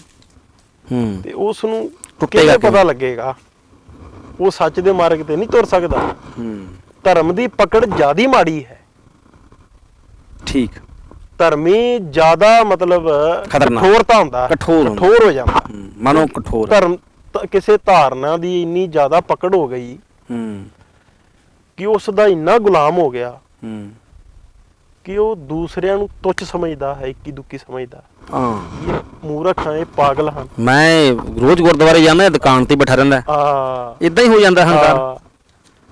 ਤੇ ਉਸ ਨੂੰ ਕਿਵੇਂ ਪਤਾ ਲੱਗੇਗਾ? ਉਹ ਸੱਚ ਦੇ ਮਾਰਗ ਤੇ ਨਹੀਂ ਤੁਰ ਸਕਦਾ। ਧਰਮ ਦੀ ਪਕੜ ਜ਼ਿਆਦਾ ਮਾੜੀ ਹੈ। ਠੀਕ, ਧਰਮੀ ਜ਼ਿਆਦਾ ਮਤਲਬ ਕਠੋਰਤਾ ਹੁੰਦਾ, ਕਠੋਰ ਹੋ ਜਾਂਦਾ, ਮਨੋਂ ਕਠੋਰ। ਧਰਮ ਕਿਸੇ ਧਾਰਨਾ ਦੀ ਇੰਨੀ ਜ਼ਿਆਦਾ ਪਕੜ ਹੋ ਗਈ ਕਿ ਉਸ ਦਾ ਇੰਨਾ ਗੁਲਾਮ ਹੋ ਗਿਆ ਕਿ ਉਹ ਦੂਸਰਿਆਂ ਨੂੰ ਤੁੱਛ ਸਮਝਦਾ ਹੈ, ਇੱਕੀ ਦੁੱਕੀ ਸਮਝਦਾ। ਇਹ ਮੂਰਖ ਹਨ, ਇਹ ਪਾਗਲ ਹਨ। ਮੈਂ ਰੋਜ਼ ਗੁਰਦੁਆਰੇ ਜਾਂਦਾ, ਦੁਕਾਨ ਤੇ ਬੈਠਾ ਰਹਿੰਦਾ, ਇਦਾਂ ਹੀ ਹੋ ਜਾਂਦਾ ਹੰਕਾਰ।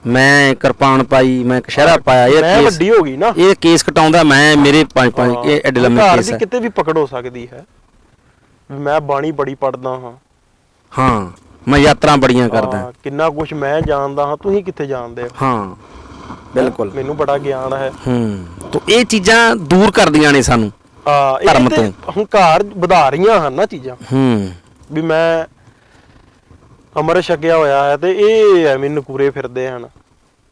ਮੈਂ ਕਿਰਪਾਨ ਪਾਈ, ਮੈਂ ਕਸ਼ਹਿਰਾ ਪਾਇਆ, ਇਹ ਵੱਡੀ ਹੋ ਗਈ ਨਾ, ਇਹ ਕੇਸ ਕਟਾਉਂਦਾ ਮੈਂ, ਮੇਰੇ 5 ਇਹ ਐਡੇ ਲੰਮੇ ਕੇਸ ਹੈ। ਕਿਤੇ ਵੀ ਪਕੜ ਹੋ ਸਕਦੀ ਹੈ। ਮੈਂ ਬਾਣੀ ਬੜੀ ਪੜ੍ਹਦਾ ਹਾਂ, ਹਾਂ ਮੈਂ ਯਾਤਰਾ ਬੜੀਆਂ ਕਰਦਾ, ਕਿੰਨਾ ਕੁਝ ਮੈਂ ਜਾਣਦਾ ਹਾਂ, ਤੁਸੀਂ ਕਿੱਥੇ ਜਾਣਦੇ ਹੋ? ਹਾਂ ਬਿਲਕੁਲ, ਮੈਨੂੰ ਬੜਾ ਗਿਆਨ ਹੈ। ਤਾਂ ਇਹ ਚੀਜ਼ਾਂ ਦੂਰ ਕਰਦੀਆਂ ਨੇ ਸਾਨੂੰ ਧਰਮ ਤੋਂ। ਹੰਕਾਰ ਵਧਾ ਰਹੀਆਂ ਹਨ ਨਾ ਚੀਜ਼ਾਂ, ਵੀ ਮੈਂ ਅੰਮ੍ਰਿਤ ਛਕਿਆ ਹੋਇਆ ਹੈ ਤੇ ਇਹ ਐਵੇਂ ਨਕੂਰੇ ਫਿਰਦੇ ਹਨ।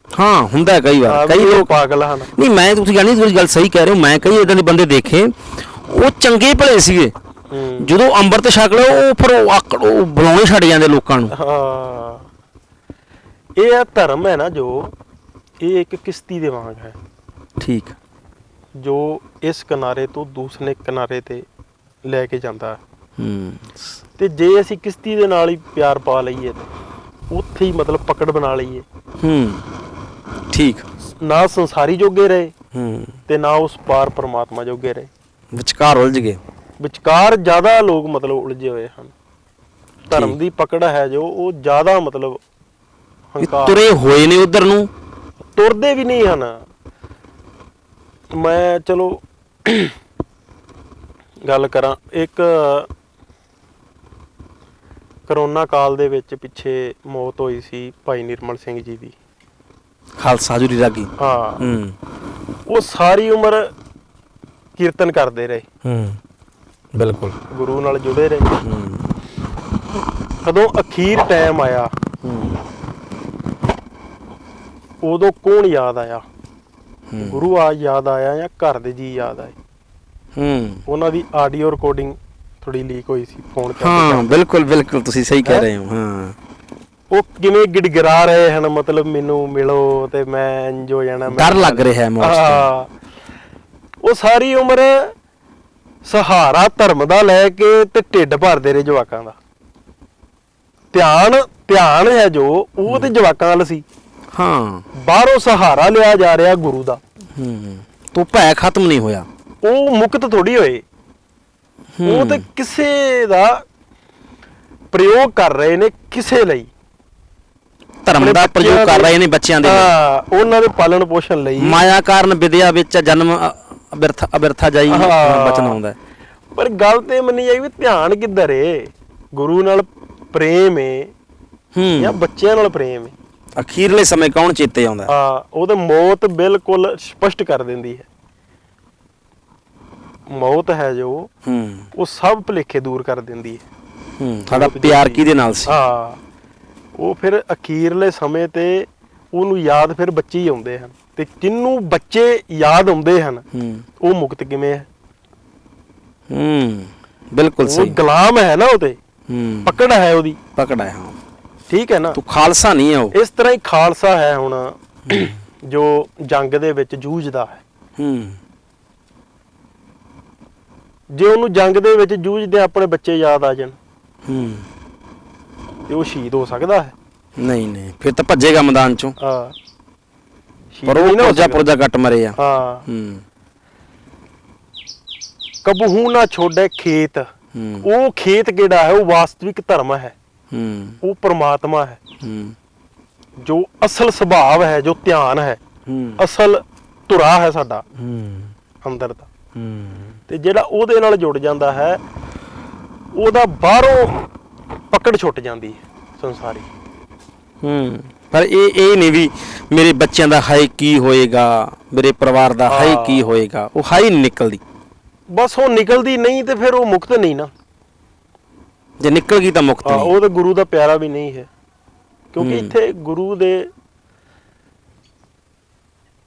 ਹਾਂ ਹੁੰਦਾ ਕਈ ਵਾਰ, ਕਈ ਲੋਕ ਪਾਗਲ ਹਨ। ਨਹੀਂ, ਮੈਂ ਤੁਸੀਂ ਗੱਲ ਸਹੀ ਕਹਿ ਰਹੇ ਹੋ। ਮੈਂ ਕਈ ਏਦਾਂ ਦੇ ਬੰਦੇ ਦੇਖੇ, ਉਹ ਚੰਗੇ ਭਲੇ ਸੀਗੇ, ਜਦੋਂ ਅੰਮ੍ਰਿਤ ਛਕ ਲਿਆ ਉਹ ਫਿਰ ਉਹ ਬੁਲਾਉਣੇ ਛੱਡ ਜਾਂਦੇ ਲੋਕਾਂ ਨੂੰ। ਇਹ ਆ ਧਰਮ ਹੈ ਨਾ ਜੋ, ਇਹ ਇੱਕ ਕਿਸ਼ਤੀ ਦੇ ਵਾਂਗ ਹੈ। ਠੀਕ, ਜੋ ਇਸ ਕਿਨਾਰੇ ਤੋਂ ਦੂਸਰੇ ਕਿਨਾਰੇ ਤੇ ਲੈ ਕੇ ਜਾਂਦਾ। ਤੇ ਜੇ ਅਸੀਂ ਕਿਸ਼ਤੀ ਦੇ ਨਾਲ ਹੀ ਪਿਆਰ ਪਾ ਲਈਏ ਤੇ ਉੱਥੇ ਹੀ ਮਤਲਬ ਪਕੜ ਬਣਾ ਲਈਏ, ਠੀਕ, ਨਾ ਸੰਸਾਰੀ ਜੋਗੇ ਰਹੇ ਤੇ ਨਾ ਉਸ ਪਾਰ ਪਰਮਾਤਮਾ ਜੋਗੇ ਰਹੇ, ਵਿਚਕਾਰ ਉਲਝ ਗਏ। ਵਿਚਕਾਰ ਜ਼ਿਆਦਾ ਲੋਕ ਮਤਲਬ ਉਲਝੇ ਹੋਏ ਹਨ। ਧਰਮ ਦੀ ਪਕੜ ਹੈ ਜੋ, ਉਹ ਜ਼ਿਆਦਾ ਮਤਲਬ ਤੁਰੇ ਹੋਏ ਨੇ ਉਧਰ ਨੂੰ, ਤੁਰਦੇ ਵੀ ਨਹੀਂ ਹਨ। ਮੈਂ ਚਲੋ ਗੱਲ ਕਰਾਂ, ਇੱਕ ਕਰੋਨਾ ਕਾਲ ਦੇ ਵਿੱਚ ਪਿੱਛੇ ਮੌਤ ਹੋਈ ਸੀ ਭਾਈ ਨਿਰਮਲ ਸਿੰਘ ਜੀ ਦੀ, ਖਾਲਸਾ ਜੁਰੀ ਰਾਗੀ। ਹਾਂ, ਉਹ ਸਾਰੀ ਉਮਰ ਕੀਰਤਨ ਕਰਦੇ ਰਹੇ, ਬਿਲਕੁਲ ਗੁਰੂ ਨਾਲ ਜੁੜੇ ਰਹੇ। ਕਦੋਂ ਅਖੀਰ ਟਾਈਮ ਆਇਆ, ਉਦੋਂ ਕੌਣ ਯਾਦ ਆਇਆ? ਗੁਰੂ ਆ ਯਾਦ ਆਇਆ ਜਾਂ ਘਰ ਦੇ ਜੀ ਯਾਦ ਆਏ? ਉਹਨਾਂ ਦੀ ਆਡੀਓ ਰਿਕਾਰਡਿੰਗ ਥੋੜੀ ਲੀਕ ਹੋਈ ਸੀ ਫੋਨ ਤੇ। ਹਾਂ ਬਿਲਕੁਲ ਬਿਲਕੁਲ, ਤੁਸੀਂ ਸਹੀ ਕਹਿ ਰਹੇ ਹੋ। ਹਾਂ, ਉਹ ਕਿਵੇਂ ਗਿੜਗਿੜਾ ਰਹੇ ਹਨ, ਮਤਲਬ ਮੈਨੂੰ ਮਿਲੋ ਤੇ ਮੈਂ ਇੰਜ ਹੋ ਜਾਣਾ, ਡਰ ਲੱਗ ਰਿਹਾ ਹੈ। ਉਹ ਸਾਰੀ ਉਮਰ ਸਹਾਰਾ ਧਰਮ ਦਾ ਲੈ ਕੇ ਤੇ ਢਿੱਡ ਭਰਦੇ ਰਹੇ ਜਵਾਕਾਂ ਦਾ। ਧਿਆਨ ਹੈ ਜੋ ਉਹ ਤੇ ਜਵਾਕਾਂ ਵੱਲ ਸੀ। ਹਾਂ, ਬਾਹਰੋਂ ਸਹਾਰਾ ਲਿਆ ਜਾ ਰਿਹਾ ਗੁਰੂ ਦਾ। ਤੋ ਭੈ ਖਤਮ ਨਹੀਂ ਹੋਇਆ। ਉਹ ਮੁਕਤ ਥੋੜੀ ਹੋਏ, ਉਹ ਤੇ ਕਿਸੇ ਦਾ ਪ੍ਰਯੋਗ ਕਰ ਰਹੇ ਨੇ, ਕਿਸੇ ਲਈ ਧਰਮ ਦਾ ਪ੍ਰਯੋਗ ਕਰ ਰਹੇ ਨੇ ਬੱਚਿਆਂ ਦੇ ਲਈ, ਉਹਨਾਂ ਦੇ ਪਾਲਣ ਪੋਸ਼ਣ ਲਈ। ਮਾਇਆ ਕਾਰਨ ਵਿਦਿਆ ਵਿੱਚ ਜਨਮ ਅਬਿਰਥਾ ਜਾਈ ਬਚਨ ਆਉਂਦਾ। ਪਰ ਗੱਲ ਤੇ ਮੰਨੀ ਜਾਈ ਵੀ ਧਿਆਨ ਕਿੱਧਰ ਏ? ਗੁਰੂ ਨਾਲ ਪ੍ਰੇਮ ਏ ਜਾਂ ਬੱਚਿਆਂ ਨਾਲ ਪ੍ਰੇਮ ਏ? ਅਖੀਰਲੇ ਸਮੇਂ ਕੌਣ ਚੇਤੇ ਆਉਂਦਾ? ਉਹ ਤੇ ਮੌਤ ਬਿਲਕੁਲ ਸਪਸ਼ਟ ਕਰ ਦਿੰਦੀ ਹੈ। ਮੌਤ ਹੈ ਜੋ ਉਹ ਸਭ ਭੁਲੇਖੇ ਦੂਰ ਕਰ ਦਿੰਦੀ ਹੈ। ਸਾਡਾ ਪਿਆਰ ਕਿਹਦੇ ਨਾਲ ਸੀ? ਉਹ ਫਿਰ ਅਖੀਰਲੇ ਸਮੇਂ ਤੇ ਉਹਨੂੰ ਯਾਦ ਫਿਰ ਬੱਚੇ ਹੀ ਆਉਂਦੇ ਹਨ, ਤੇ ਜਿਹਨੂੰ ਬੱਚੇ ਯਾਦ ਆਉਂਦੇ ਹਨ ਉਹ ਮੁਕਤ ਕਿਵੇਂ ਹੈ? ਬਿਲਕੁਲ ਸਹੀ। ਉਹ ਗੁਲਾਮ ਹੈ ਨਾ, ਉਹ ਤੇ ਪਕੜ ਹੈ, ਉਹਦੀ ਪਕੜ ਹੈ। ਹਾਂ, ਠੀਕ ਹੈ ਨਾ। ਤੂੰ ਖਾਲਸਾ ਨਹੀਂ ਹੈ ਉਹ। ਇਸ ਤਰ੍ਹਾਂ ਹੀ ਖਾਲਸਾ ਹੈ ਹੁਣ ਜੋ ਜੰਗ ਦੇ ਵਿੱਚ ਜੂਝਦਾ ਹੈ। ਜੇ ਉਹਨੂੰ ਜੰਗ ਦੇ ਵਿੱਚ ਜੂਝਦੇ ਆਪਣੇ ਬੱਚੇ ਯਾਦ ਆ ਜਾਣ ਤੇ ਉਹ ਸ਼ਹੀਦ ਹੋ ਸਕਦਾ ਹੈ? ਨਹੀਂ, ਫਿਰ ਤਾਂ ਭੱਜੇਗਾ ਮੈਦਾਨ ਚੋਂ। ਪਰ ਉਹ ਪੁਰਜਾ ਕੱਟ ਮਰੇ ਆ। ਕਬਹੂ ਨਾ ਛੋੜੇ ਖੇਤ। ਉਹ ਖੇਤ ਕਿਹੜਾ ਹੈ? ਉਹ ਵਾਸਤਵਿਕ ਧਰਮ ਹੈ, ਉਹ ਪ੍ਰਮਾਤਮਾ ਹੈ, ਜੋ ਅਸਲ ਸੁਭਾਵ ਹੈ, ਜੋ ਧਿਆਨ ਹੈ, ਅਸਲ ਧੁਰਾ ਹੈ ਸਾਡਾ ਅੰਦਰ ਦਾ। ਤੇ ਜਿਹੜਾ ਉਹਦੇ ਨਾਲ ਜੁੜ ਜਾਂਦਾ ਹੈ, ਉਹਦਾ ਬਾਹਰੋਂ ਪਕੜ ਛੁੱਟ ਜਾਂਦੀ ਹੈ ਸੰਸਾਰੀ। ਪਰ ਇਹ ਨਹੀਂ ਵੀ ਮੇਰੇ ਬੱਚਿਆਂ ਦਾ ਹਾਈ ਕੀ ਹੋਏਗਾ, ਮੇਰੇ ਪਰਿਵਾਰ ਦਾ ਹਾਈ ਕੀ ਹੋਏਗਾ। ਉਹ ਹਾਈ ਨਹੀਂ ਨਿਕਲਦੀ। ਬਸ ਉਹ ਨਿਕਲਦੀ ਨਹੀਂ ਤੇ ਫਿਰ ਉਹ ਮੁਕਤ ਨਹੀਂ ਨਾ। ਜੇ ਨਿਕਲ ਗਈ ਤਾਂ ਮੁਕਤ ਨਹੀਂ। ਉਹ ਤਾਂ ਗੁਰੂ ਦਾ ਪਿਆਰਾ ਵੀ ਨਹੀਂ ਹੈ, ਕਿਉਂਕਿ ਇੱਥੇ ਗੁਰੂ ਦੇ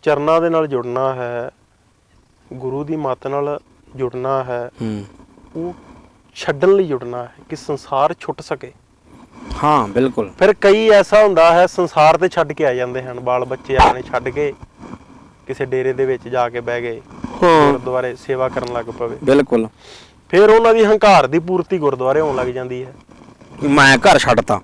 ਚਰਨਾਂ ਦੇ ਨਾਲ ਜੁੜਨਾ ਹੈ, ਗੁਰੂ ਦੀ ਮੱਤ ਨਾਲ ਜੁੜਨਾ ਹੈ, ਉਹ ਛੱਡਣ ਲਈ ਜੁੜਨਾ ਹੈ ਕਿ ਸੰਸਾਰ ਛੁੱਟ ਸਕੇ। ਹਾਂ ਬਿਲਕੁਲ। ਫਿਰ ਕਈ ਐਸਾ ਹੁੰਦਾ ਹੈ ਸੰਸਾਰ ਤੇ ਛੱਡ ਕੇ ਆ ਜਾਂਦੇ ਹਨ, ਬਾਲ ਬੱਚੇ ਆਪਣੇ ਛੱਡ ਕੇ ਕਿਸੇ ਡੇਰੇ ਦੇ ਵਿੱਚ ਜਾ ਕੇ ਬਹਿ ਗਏ, ਗੁਰਦੁਆਰੇ ਸੇਵਾ ਕਰਨ ਲੱਗ ਪਵੇ। ਬਿਲਕੁਲ। ਫਿਰ ਉਹਨਾਂ ਦੀ ਹੰਕਾਰ ਦੀ ਪੂਰਤੀ ਗੁਰਦੁਆਰੇ ਹੋਣ ਲੱਗ ਜਾਂਦੀ ਹੈ। ਮੈਂ ਘਰ ਛੱਡਤਾ,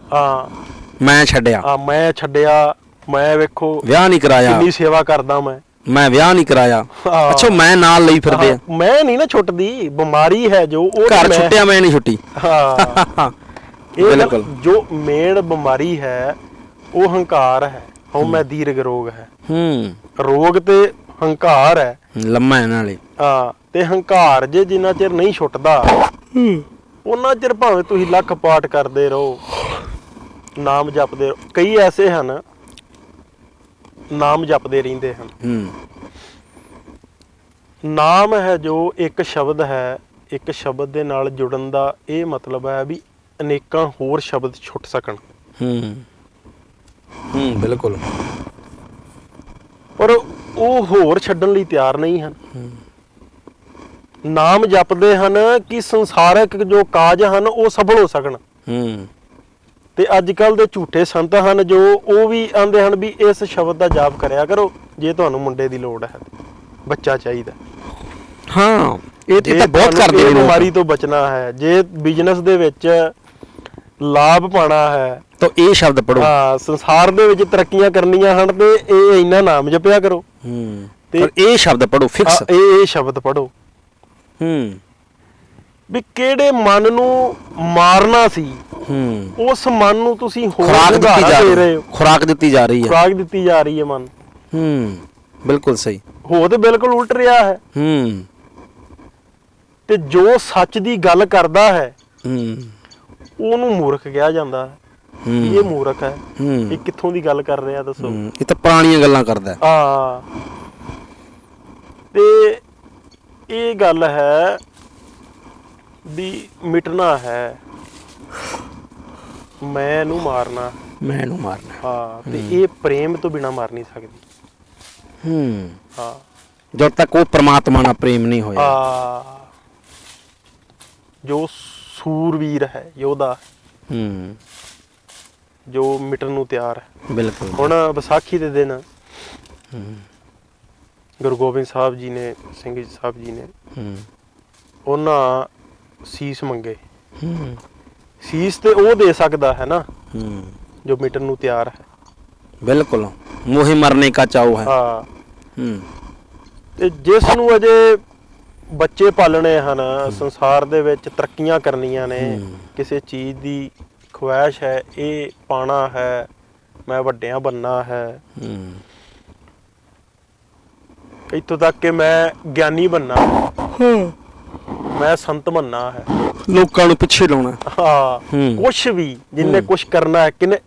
ਮੈਂ ਛੱਡਿਆ, ਮੈਂ ਵੇਖੋ ਵਿਆਹ ਨਹੀਂ ਕਰਾਇਆ, ਕਿੰਨੀ ਸੇਵਾ ਕਰਦਾ ਮੈਂ ਵਿਆਹ ਨਹੀਂ ਕਰਾਇਆ। ਅੱਛਾ, ਮੈਂ ਨਾਲ ਲਈ ਫਿਰਦੇ ਆ। ਮੈਂ ਨਹੀਂ ਨਾ ਛੁੱਟਦੀ, ਬਿਮਾਰੀ ਹੈ ਜੋ ਉਹ ਘਰ ਛੁੱਟਿਆ, ਮੈਂ ਨਹੀਂ ਛੁੱਟੀ। ਬਿਲਕੁਲ। ਜੋ ਮੇਨ ਬਿਮਾਰੀ ਹੈ ਉਹ ਹੰਕਾਰ ਹੈ, ਹਉਮੈ ਦੀਰਘ ਰੋਗ ਹੈ। ਰੋਗ ਤੇ ਹੰਕਾਰ ਹੈ, ਲੰਮਾ ਹੈ ਨਾਲੇ। ਤੇ ਹੰਕਾਰ ਜੇ ਜਿੰਨਾ ਚਿਰ ਨਹੀਂ ਛੁੱਟਦਾ ਉਹਨਾਂ ਚਿਰ ਭਾਵੇਂ ਤੁਸੀਂ ਲੱਖ ਪਾਠ ਕਰਦੇ ਰਹੋ, ਨਾਮ ਜਪਦੇ ਰਹੋ। ਕਈ ਐਸੇ ਹਨ ਨਾਮ ਜਪਦੇ ਰਹਿੰਦੇ ਹਨ। ਨਾਮ ਹੈ ਜੋ ਇੱਕ ਸ਼ਬਦ ਹੈ, ਇੱਕ ਸ਼ਬਦ ਦੇ ਨਾਲ ਜੁੜਨ ਦਾ ਇਹ ਮਤਲਬ ਹੈ ਵੀ ਅਨੇਕਾਂ ਹੋਰ ਸ਼ਬਦ ਛੁੱਟ ਸਕਣ। ਬਿਲਕੁਲ। ਪਰ ਉਹ ਹੋਰ ਛੱਡਣ ਲਈ ਤਿਆਰ ਨਹੀਂ ਹਨ। ਨਾਮ ਜਪਦੇ ਹਨ ਕਿ ਸੰਸਾਰਿਕ ਜੋ ਕਾਜ ਹਨ ਉਹ ਸਫਲ ਹੋ ਸਕਣ। ਤੇ ਅੱਜ ਕੱਲ ਦੇ ਝੂਠੇ ਸੰਤ ਹਨ ਜੋ ਉਹ ਵੀ ਆਂਦੇ ਹਨ ਵੀ ਇਸ ਸ਼ਬਦ ਦਾ ਜਾਪ ਕਰਿਆ ਕਰੋ ਜੇ ਤੁਹਾਨੂੰ ਮੁੰਡੇ ਦੀ ਲੋੜ ਹੈ, ਬੱਚਾ ਚਾਹੀਦਾ। ਇਹ ਤਾਂ ਬਹੁਤ ਕਰਦੇ ਨੇ। ਬਿਮਾਰੀ ਤੋਂ ਬਚਣਾ ਹੈ, ਜੇ ਬਿਜ਼ਨਸ ਦੇ ਵਿੱਚ ਲਾਭ ਪਾਣਾ ਹੈ ਤਾਂ ਇਹ ਸ਼ਬਦ ਪੜੋ। ਸੰਸਾਰ ਦੇ ਵਿੱਚ ਤਰੱਕੀਆਂ ਕਰਨੀਆਂ ਹਨ ਤੇ ਇਹ ਇੰਨਾ ਨਾਮ ਜਪਿਆ ਕਰੋ। ਤੇ ਇਹ ਸ਼ਬਦ ਪੜੋ ਫਿਕਸ। ਇਹ ਸ਼ਬਦ ਪੜੋ ਵੀ ਕਿਹੜੇ ਮਨ ਨੂੰ ਮਾਰਨਾ ਸੀ, ਉਸ ਮਨ ਨੂੰ ਤੁਸੀਂ ਖੁਰਾਕ ਦਿੱਤੀ ਜਾ ਰਹੀ ਹੈ। ਖੁਰਾਕ ਦਿੱਤੀ ਜਾ ਰਹੀ ਹੈ ਮਨ। ਬਿਲਕੁਲ ਸਹੀ। ਹੋ ਤੇ ਬਿਲਕੁਲ ਉਲਟ ਰਿਹਾ ਹੈ। ਤੇ ਜੋ ਸੱਚ ਦੀ ਗੱਲ ਕਰਦਾ ਹੈ ਉਹਨੂੰ ਮੂਰਖ ਕਿਹਾ ਜਾਂਦਾ ਹੈ। ਇਹ ਮੂਰਖ ਹੈ, ਇਹ ਕਿੱਥੋਂ ਦੀ ਗੱਲ ਕਰ ਰਿਹਾ ਦੱਸੋ? ਇਹ ਤਾਂ ਪੁਰਾਣੀਆਂ ਗੱਲਾਂ ਕਰਦਾ। ਤੇ ਇਹ ਗੱਲ ਹੈ ਵੀ ਮਿਟਣਾ ਹੈ, ਮੈਂ ਇਹਨੂੰ ਮਾਰਨਾ। ਹਾਂ, ਤੇ ਇਹ ਪ੍ਰੇਮ ਤੋਂ ਬਿਨਾ ਮਰ ਨਹੀਂ ਸਕਦੀ। ਹਾਂ, ਜਦ ਤੱਕ ਉਹ ਪ੍ਰਮਾਤਮਾ ਨਾਲ ਪ੍ਰੇਮ ਨਹੀਂ ਹੋਇਆ। ਜੋ ਸੂਰਵੀਰ ਹੈ, ਯੋਧਾ, ਜੋ ਮਿਟਣ ਨੂੰ ਤਿਆਰ ਹੈ। ਬਿਲਕੁਲ। ਹੁਣ ਵਿਸਾਖੀ ਦੇ ਦਿਨ ਗੁਰੂ ਗੋਬਿੰਦ ਸਾਹਿਬ ਜੀ ਨੇ, ਸਿੰਘ ਜੀ ਸਾਹਿਬ ਜੀ ਨੇ, ਉਹਨਾਂ ਸੀਸ ਮੰਗੇ। ਸੀਸ ਤੇ ਉਹ ਦੇ ਸਕਦਾ ਹੈ ਨਾ ਜੋ ਮਿਟਣ ਨੂੰ ਤਿਆਰ ਹੈ। ਬਿਲਕੁਲ, ਮੋਹੇ ਮਰਨੇ ਕਾ ਚਾਉ ਹੈ। ਤੇ ਜਿਸ ਨੂੰ ਅਜੇ ਬੱਚੇ ਪਾਲਣੇ ਹਨ, ਸੰਸਾਰ ਦੇ ਵਿੱਚ ਤਰੱਕੀਆਂ ਕਰਨੀਆਂ ਨੇ, ਕਿਸੇ ਚੀਜ਼ ਦੀ ਖੁਆਇਸ਼ ਹੈ, ਇਹ ਪਾਣਾ ਹੈ, ਮੈਂ ਵੱਡਿਆਂ ਬਣਨਾ ਹੈ, ਇੱਥੋਂ ਤੱਕ ਕਿ ਮੈਂ ਗਿਆਨੀ ਬਣਨਾ, ਮੈਂ ਸੰਤ ਬਣਨਾ ਹੈ, ਲੋਕਾਂ ਨੂੰ ਪਿੱਛੇ ਲਾਉਣਾ। ਕੁਛ ਵੀ ਜਿੰਨੇ ਕੁਛ ਕਰਨਾ ਹੈ, ਕਿਨੇ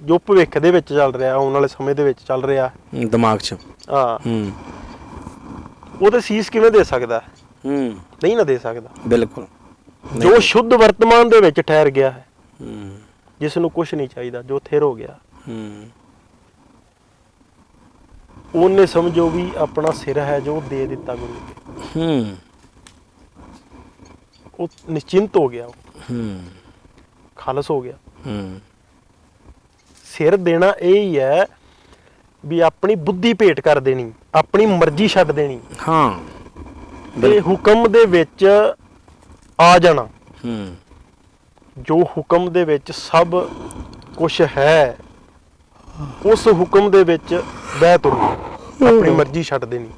ਜੋ ਭਵਿੱਖ ਦੇ ਵਿੱਚ ਚੱਲ ਰਿਹਾ, ਆਉਣ ਵਾਲੇ ਸਮੇਂ ਦੇ ਵਿੱਚ ਚੱਲ ਰਿਹਾ ਦਿਮਾਗ 'ਚ, ਉਹਦੇ ਸੀਸ ਕਿਵੇਂ ਦੇ ਸਕਦਾ? ਨਹੀਂ ਨਾ ਦੇ ਸਕਦਾ। ਬਿਲਕੁਲ। ਜੋ ਸ਼ੁੱਧ ਵਰਤਮਾਨ ਦੇ ਵਿੱਚ ਠਹਿਰ ਗਿਆ ਹੈ, ਜਿਸ ਨੂੰ ਕੁਛ ਨਹੀਂ ਚਾਹੀਦਾ, ਜੋ ਥਿਰ ਹੋ ਗਿਆ, ਉਹਨੇ ਸਮਝੋ ਵੀ ਆਪਣਾ ਸਿਰ ਹੈ ਜੋ ਦੇ ਦਿੱਤਾ ਗੁਰੂ ਨੇ। ਉਹ ਨਿਸ਼ਚਿੰਤ ਹੋ ਗਿਆ, ਖਾਲਸ ਹੋ ਗਿਆ। ਸਿਰ ਦੇਣਾ ਇਹ ਹੀ ਹੈ ਵੀ ਆਪਣੀ ਬੁੱਧੀ ਭੇਟ ਕਰ ਦੇਣੀ, ਆਪਣੀ ਮਰਜ਼ੀ ਛੱਡ ਦੇਣੀ। ਤੇ ਹੁਕਮ ਦੇ ਵਿੱਚ ਆ ਜਾਣਾ। ਜੋ ਹੁਕਮ ਦੇ ਵਿੱਚ ਸਭ ਕੁਛ ਹੈ, ਉਸ ਹੁਕਮ ਦੇ ਵਿੱਚ ਬਹਿ ਤੁਰਨਾ, ਆਪਣੀ ਮਰਜ਼ੀ ਛੱਡ ਦੇਣੀ।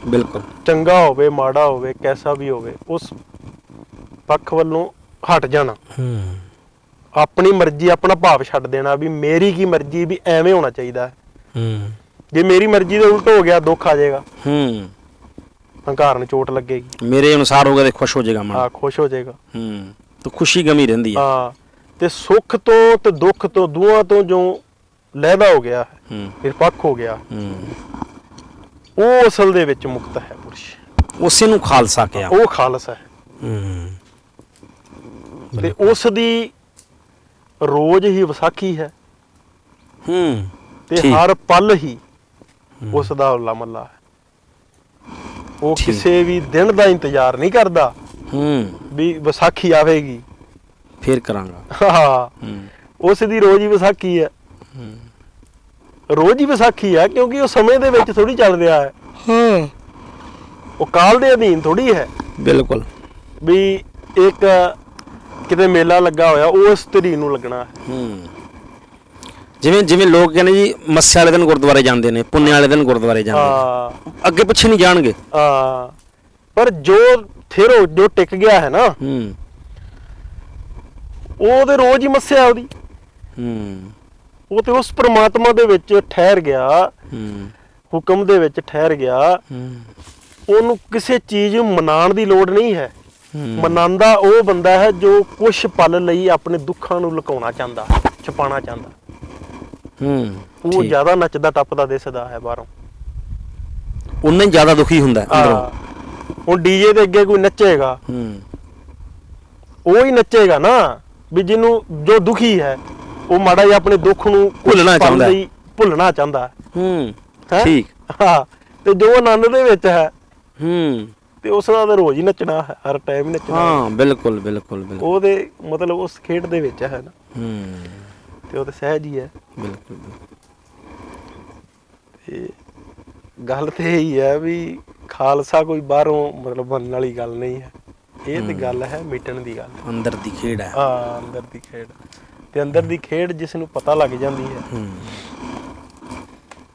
ਬਿਲਕੁਲ। ਚੰਗਾ ਹੋਵੇ ਮਾੜਾ ਹੋਵੇ, ਕੈਸਾ ਵੀ ਹੋਵੇ, ਉਸ ਪੱਖ ਵੱਲੋਂ ਹਟ ਜਾਣਾ। ਆਪਣੀ ਮਰਜ਼ੀ, ਆਪਣਾ ਭਾਵ ਛੱਡ ਦੇਣਾ ਵੀ ਮੇਰੀ ਕੀ ਮਰਜ਼ੀ, ਵੀ ਐਵੇਂ ਹੋਣਾ ਚਾਹੀਦਾ ਹੈ। ਜੇ ਮੇਰੀ ਮਰਜ਼ੀ ਦੇ ਉਲਟ ਹੋ ਗਿਆ, ਦੁੱਖ ਆ ਜਾਏਗਾ, ਹੰਕਾਰ ਨੂੰ ਚੋਟ ਲੱਗੇਗੀ। ਮੇਰੇ ਅਨੁਸਾਰ ਹੋਗਾ ਤੇ ਖੁਸ਼ ਹੋ ਜਾਏਗਾ ਮਨ। ਖੁਸ਼ ਹੋ ਜਾਏਗਾ। ਤਾਂ ਖੁਸ਼ੀ ਗਮੀ ਰਹਿੰਦੀ ਹੈ। ਤੇ ਸੁੱਖ ਤੋਂ ਤੇ ਦੁੱਖ ਤੋਂ ਦੋਹਾਂ ਤੋਂ ਜੋ ਲਹਿਦਾ ਹੋ ਗਿਆ, ਨਿਰਪੱਖ ਹੋ ਗਿਆ, ਉਹ ਅਸਲ ਦੇ ਵਿੱਚ ਮੁਕਤ ਹੈ ਪੁਰਸ਼। ਉਸੇ ਨੂੰ ਖਾਲਸਾ ਕਿਹਾ। ਉਹ ਖਾਲਸਾ ਹੈ। ਤੇ ਉਸ ਦੀ ਰੋਜ਼ ਹੀ ਵਿਸਾਖੀ ਹੈ। ਤੇ ਹਰ ਪਲ ਹੀ ਉਸ ਦਾ ਹੋਲਾ ਮਹੱਲਾ ਹੈ। ਉਹ ਕਿਸੇ ਵੀ ਦਿਨ ਦਾ ਇੰਤਜ਼ਾਰ ਨਹੀਂ ਕਰਦਾ ਵੀ ਵਿਸਾਖੀ ਆਵੇਗੀ ਫੇਰ ਕਰਾਂਗਾ। ਉਸ ਦੀ ਰੋਜ਼ ਹੀ ਵਿਸਾਖੀ ਹੈ। ਰੋਜ਼ ਹੀ ਵਿਸਾਖੀ ਹੈ, ਕਿਉਂਕਿ ਉਹ ਸਮੇਂ ਦੇ ਵਿੱਚ ਥੋੜੀ ਚੱਲ ਰਿਹਾ ਹੈ। ਉਹ ਕਾਲ ਦੇ ਅਧੀਨ ਥੋੜੀ ਹੈ। ਬਿਲਕੁਲ। ਵੀ ਇੱਕ ਕਿਤੇ ਮੇਲਾ ਲੱਗਾ ਹੋਇਆ, ਉਸ ਤਰੀਕ ਨੂੰ ਲੱਗਣਾ ਹੈ। ਜਿਵੇਂ ਜਿਵੇਂ ਲੋਕ ਕਹਿੰਦੇ ਜੀ ਮੱਸੇ ਵਾਲੇ ਦਿਨ ਗੁਰਦੁਆਰੇ ਜਾਂਦੇ ਨੇ, ਪੁੰਨੇ ਵਾਲੇ ਦਿਨ ਗੁਰਦੁਆਰੇ ਜਾਂਦੇ ਨੇ, ਅੱਗੇ ਪਿੱਛੇ ਨਹੀਂ ਜਾਣਗੇ। ਪਰ ਜੋ ਥਿਰ ਜੋ ਟਿਕ ਗਿਆ ਹੈ ਨਾ, ਉਹ ਤੇ ਰੋਜ਼ ਹੀ ਮੱਸਿਆ ਉਹਦੀ। ਉਹ ਤੇ ਉਸ ਪ੍ਰਮਾਤਮਾ ਦੇ ਵਿੱਚ ਠਹਿਰ ਗਿਆ, ਹੁਕਮ ਦੇ ਵਿੱਚ ਠਹਿਰ ਗਿਆ। ਉਹਨੂੰ ਕਿਸੇ ਚੀਜ਼ ਨੂੰ ਮਨਾਉਣ ਦੀ ਲੋੜ ਨਹੀਂ ਹੈ। ਮਨਾਉਂਦਾ ਉਹ ਬੰਦਾ ਹੈ ਜੋ ਕੁਛ ਪਲ ਲਈ ਆਪਣੇ ਦੁੱਖਾਂ ਨੂੰ ਲੁਕਾਉਣਾ ਚਾਹੁੰਦਾ, ਛੁਪਾਉਣਾ ਚਾਹੁੰਦਾ। ਉਹ ਜ਼ਿਆਦਾ ਨੱਚਦਾ ਟੱਪਦਾ ਦਿਸਦਾ ਹੈ ਬਾਹਰੋਂ, ਉਨਾ ਹੀ ਜ਼ਿਆਦਾ ਦੁਖੀ ਹੁੰਦਾ ਅੰਦਰੋਂ। ਹੁਣ ਡੀਜੇ ਦੇ ਅੱਗੇ ਕੋਈ ਨੱਚੇਗਾ, ਉਹ ਹੀ ਨੱਚੇਗਾ ਨਾ ਵੀ ਜਿਹਨੂੰ, ਜੋ ਦੁਖੀ ਹੈ ਉਹ ਮਾੜਾ ਜਿਹਾ ਆਪਣੇ ਦੁੱਖ ਨੂੰ ਭੁੱਲਣਾ ਚਾਹੁੰਦਾ, ਭੁੱਲਣਾ ਚਾਹੁੰਦਾ। ਠੀਕ। ਤੇ ਜੋ ਆਨੰਦ ਦੇ ਵਿੱਚ ਹੈ, ਤੇ ਉਸ ਦਾ ਤਾਂ ਰੋਜ਼ ਹੀ ਨੱਚਣਾ ਹੈ, ਹਰ ਟਾਈਮ ਹੀ ਨੱਚਣਾ। ਬਿਲਕੁਲ ਬਿਲਕੁਲ ਬਿਲਕੁਲ। ਉਹਦੇ ਮਤਲਬ ਉਸ ਖੇਡ ਦੇ ਵਿੱਚ ਹੈ ਨਾ, ਤੇ ਉਹ ਤਾਂ ਸਹਿਜ ਹੀ ਹੈ। ਬਿਲਕੁਲ। ਤੇ ਗੱਲ ਤੇ ਇਹੀ ਹੈ ਵੀ ਖਾਲਸਾ ਕੋਈ ਬਾਹਰੋਂ ਮਤਲਬ ਬਣਨ ਵਾਲੀ ਗੱਲ ਨਹੀਂ ਹੈ। ਇਹ ਤੇ ਗੱਲ ਹੈ ਮਿਟਣ ਦੀ ਗੱਲ, ਅੰਦਰ ਦੀ ਖੇਡ ਹੈ। ਅੰਦਰ ਦੀ ਖੇਡ। ਤੇ ਅੰਦਰ ਦੀ ਖੇਡ ਜਿਸ ਨੂੰ ਪਤਾ ਲੱਗ ਜਾਂਦੀ ਹੈ,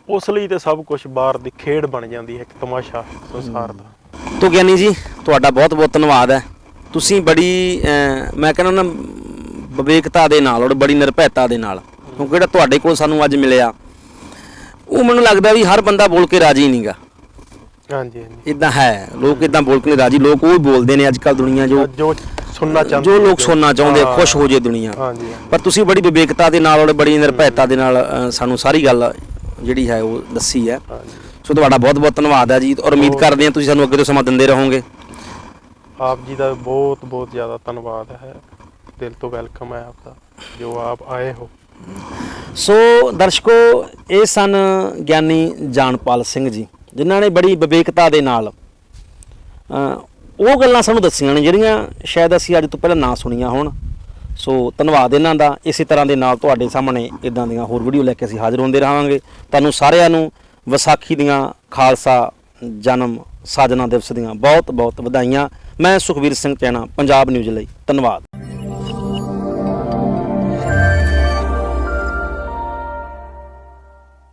ਉਸ ਲਈ ਤੇ ਸਭ ਕੁਝ ਬਾਹਰ ਦੀ ਖੇਡ ਬਣ ਜਾਂਦੀ ਹੈ, ਇੱਕ ਤਮਾਸ਼ਾ ਸੰਸਾਰ ਦਾ। ਤੋ ਗਿਆਨੀ ਜੀ, ਤੁਹਾਡਾ ਬਹੁਤ ਬਹੁਤ ਧੰਨਵਾਦ ਹੈ। ਤੁਸੀਂ ਬੜੀ ਮੈਂ ਕਹਿੰਦਾ ਨਾ ਵਿਵੇਕਤਾ ਦੇ ਨਾਲ ਔਰ ਬੜੀ ਨਿਰਭੈਤਾ ਦੇ ਨਾਲ, ਕਿਉਂਕਿ ਜਿਹੜਾ ਤੁਹਾਡੇ ਕੋਲ ਸਾਨੂੰ ਅੱਜ ਮਿਲਿਆ, ਉਹ ਮੈਨੂੰ ਲੱਗਦਾ ਵੀ ਹਰ ਬੰਦਾ ਬੋਲ ਕੇ ਰਾਜੀ ਨਹੀਂਗਾ। ਹਾਂਜੀ, ਇਦਾਂ ਹੈ, ਲੋਕ ਇਦਾਂ ਬੋਲ ਕੇ ਰਾਜੀ, ਲੋਕ ਉਹ ਬੋਲਦੇ ਨੇ ਅੱਜ ਕੱਲ ਦੁਨੀਆ, ਜੋ ਸੁਣਨਾ ਚਾਹੁੰਦੇ, ਜੋ ਲੋਕ ਸੁਣਨਾ ਚਾਹੁੰਦੇ, ਖੁਸ਼ ਹੋ ਜੇ ਦੁਨੀਆ। ਪਰ ਤੁਸੀਂ ਬੜੀ ਵਿਵੇਕਤਾ ਦੇ ਨਾਲ ਔਰ ਬੜੀ ਨਿਰਭੈਤਾ ਦੇ ਨਾਲ ਸਾਨੂੰ ਸਾਰੀ ਗੱਲ ਜਿਹੜੀ ਹੈ ਉਹ ਦੱਸੀ ਹੈ। ਸੋ ਤੁਹਾਡਾ ਬਹੁਤ ਬਹੁਤ ਧੰਨਵਾਦ ਹੈ ਜੀ, ਔਰ ਉਮੀਦ ਕਰਦੇ ਹਾਂ ਤੁਸੀਂ ਸਾਨੂੰ ਅੱਗੇ ਤੋਂ ਸਮਾਂ ਦਿੰਦੇ ਰਹੋਗੇ। ਆਪ ਜੀ ਦਾ ਬਹੁਤ ਬਹੁਤ ਜ਼ਿਆਦਾ ਧੰਨਵਾਦ ਹੈ, ਦਿਲ ਤੋਂ ਵੈਲਕਮ ਹੈ ਆਪਦਾ ਜੋ ਆਪ ਆਏ ਹੋ। ਸੋ ਦਰਸ਼ਕੋ, ਇਹ ਸਨ ਗਿਆਨੀ ਜਾਨਪਾਲ ਸਿੰਘ ਜੀ, ਜਿਨ੍ਹਾਂ ਨੇ ਬੜੀ ਵਿਵੇਕਤਾ ਦੇ ਨਾਲ ਉਹ ਗੱਲਾਂ ਸਾਨੂੰ ਦੱਸੀਆਂ ਨੇ ਜਿਹੜੀਆਂ ਸ਼ਾਇਦ ਅਸੀਂ ਅੱਜ ਤੋਂ ਪਹਿਲਾਂ ਨਾ ਸੁਣੀਆਂ ਹੋਣ। ਸੋ ਧੰਨਵਾਦ ਇਹਨਾਂ ਦਾ। ਇਸੇ ਤਰ੍ਹਾਂ ਦੇ ਨਾਲ ਤੁਹਾਡੇ ਸਾਹਮਣੇ ਇਦਾਂ ਦੀਆਂ ਹੋਰ ਵੀਡੀਓ ਲੈ ਕੇ ਅਸੀਂ ਹਾਜ਼ਰ ਹੁੰਦੇ ਰਹਾਂਗੇ। ਤੁਹਾਨੂੰ ਸਾਰਿਆਂ ਨੂੰ ਵਿਸਾਖੀ ਦੀਆਂ, ਖਾਲਸਾ ਜਨਮ ਸਾਜਨਾ ਦਿਵਸ ਦੀਆਂ ਬਹੁਤ ਬਹੁਤ ਵਧਾਈਆਂ। ਮੈਂ ਸੁਖਬੀਰ ਸਿੰਘ ਚੈਣਾ, ਪੰਜਾਬ ਨਿਊਜ਼ ਲਈ। ਧੰਨਵਾਦ।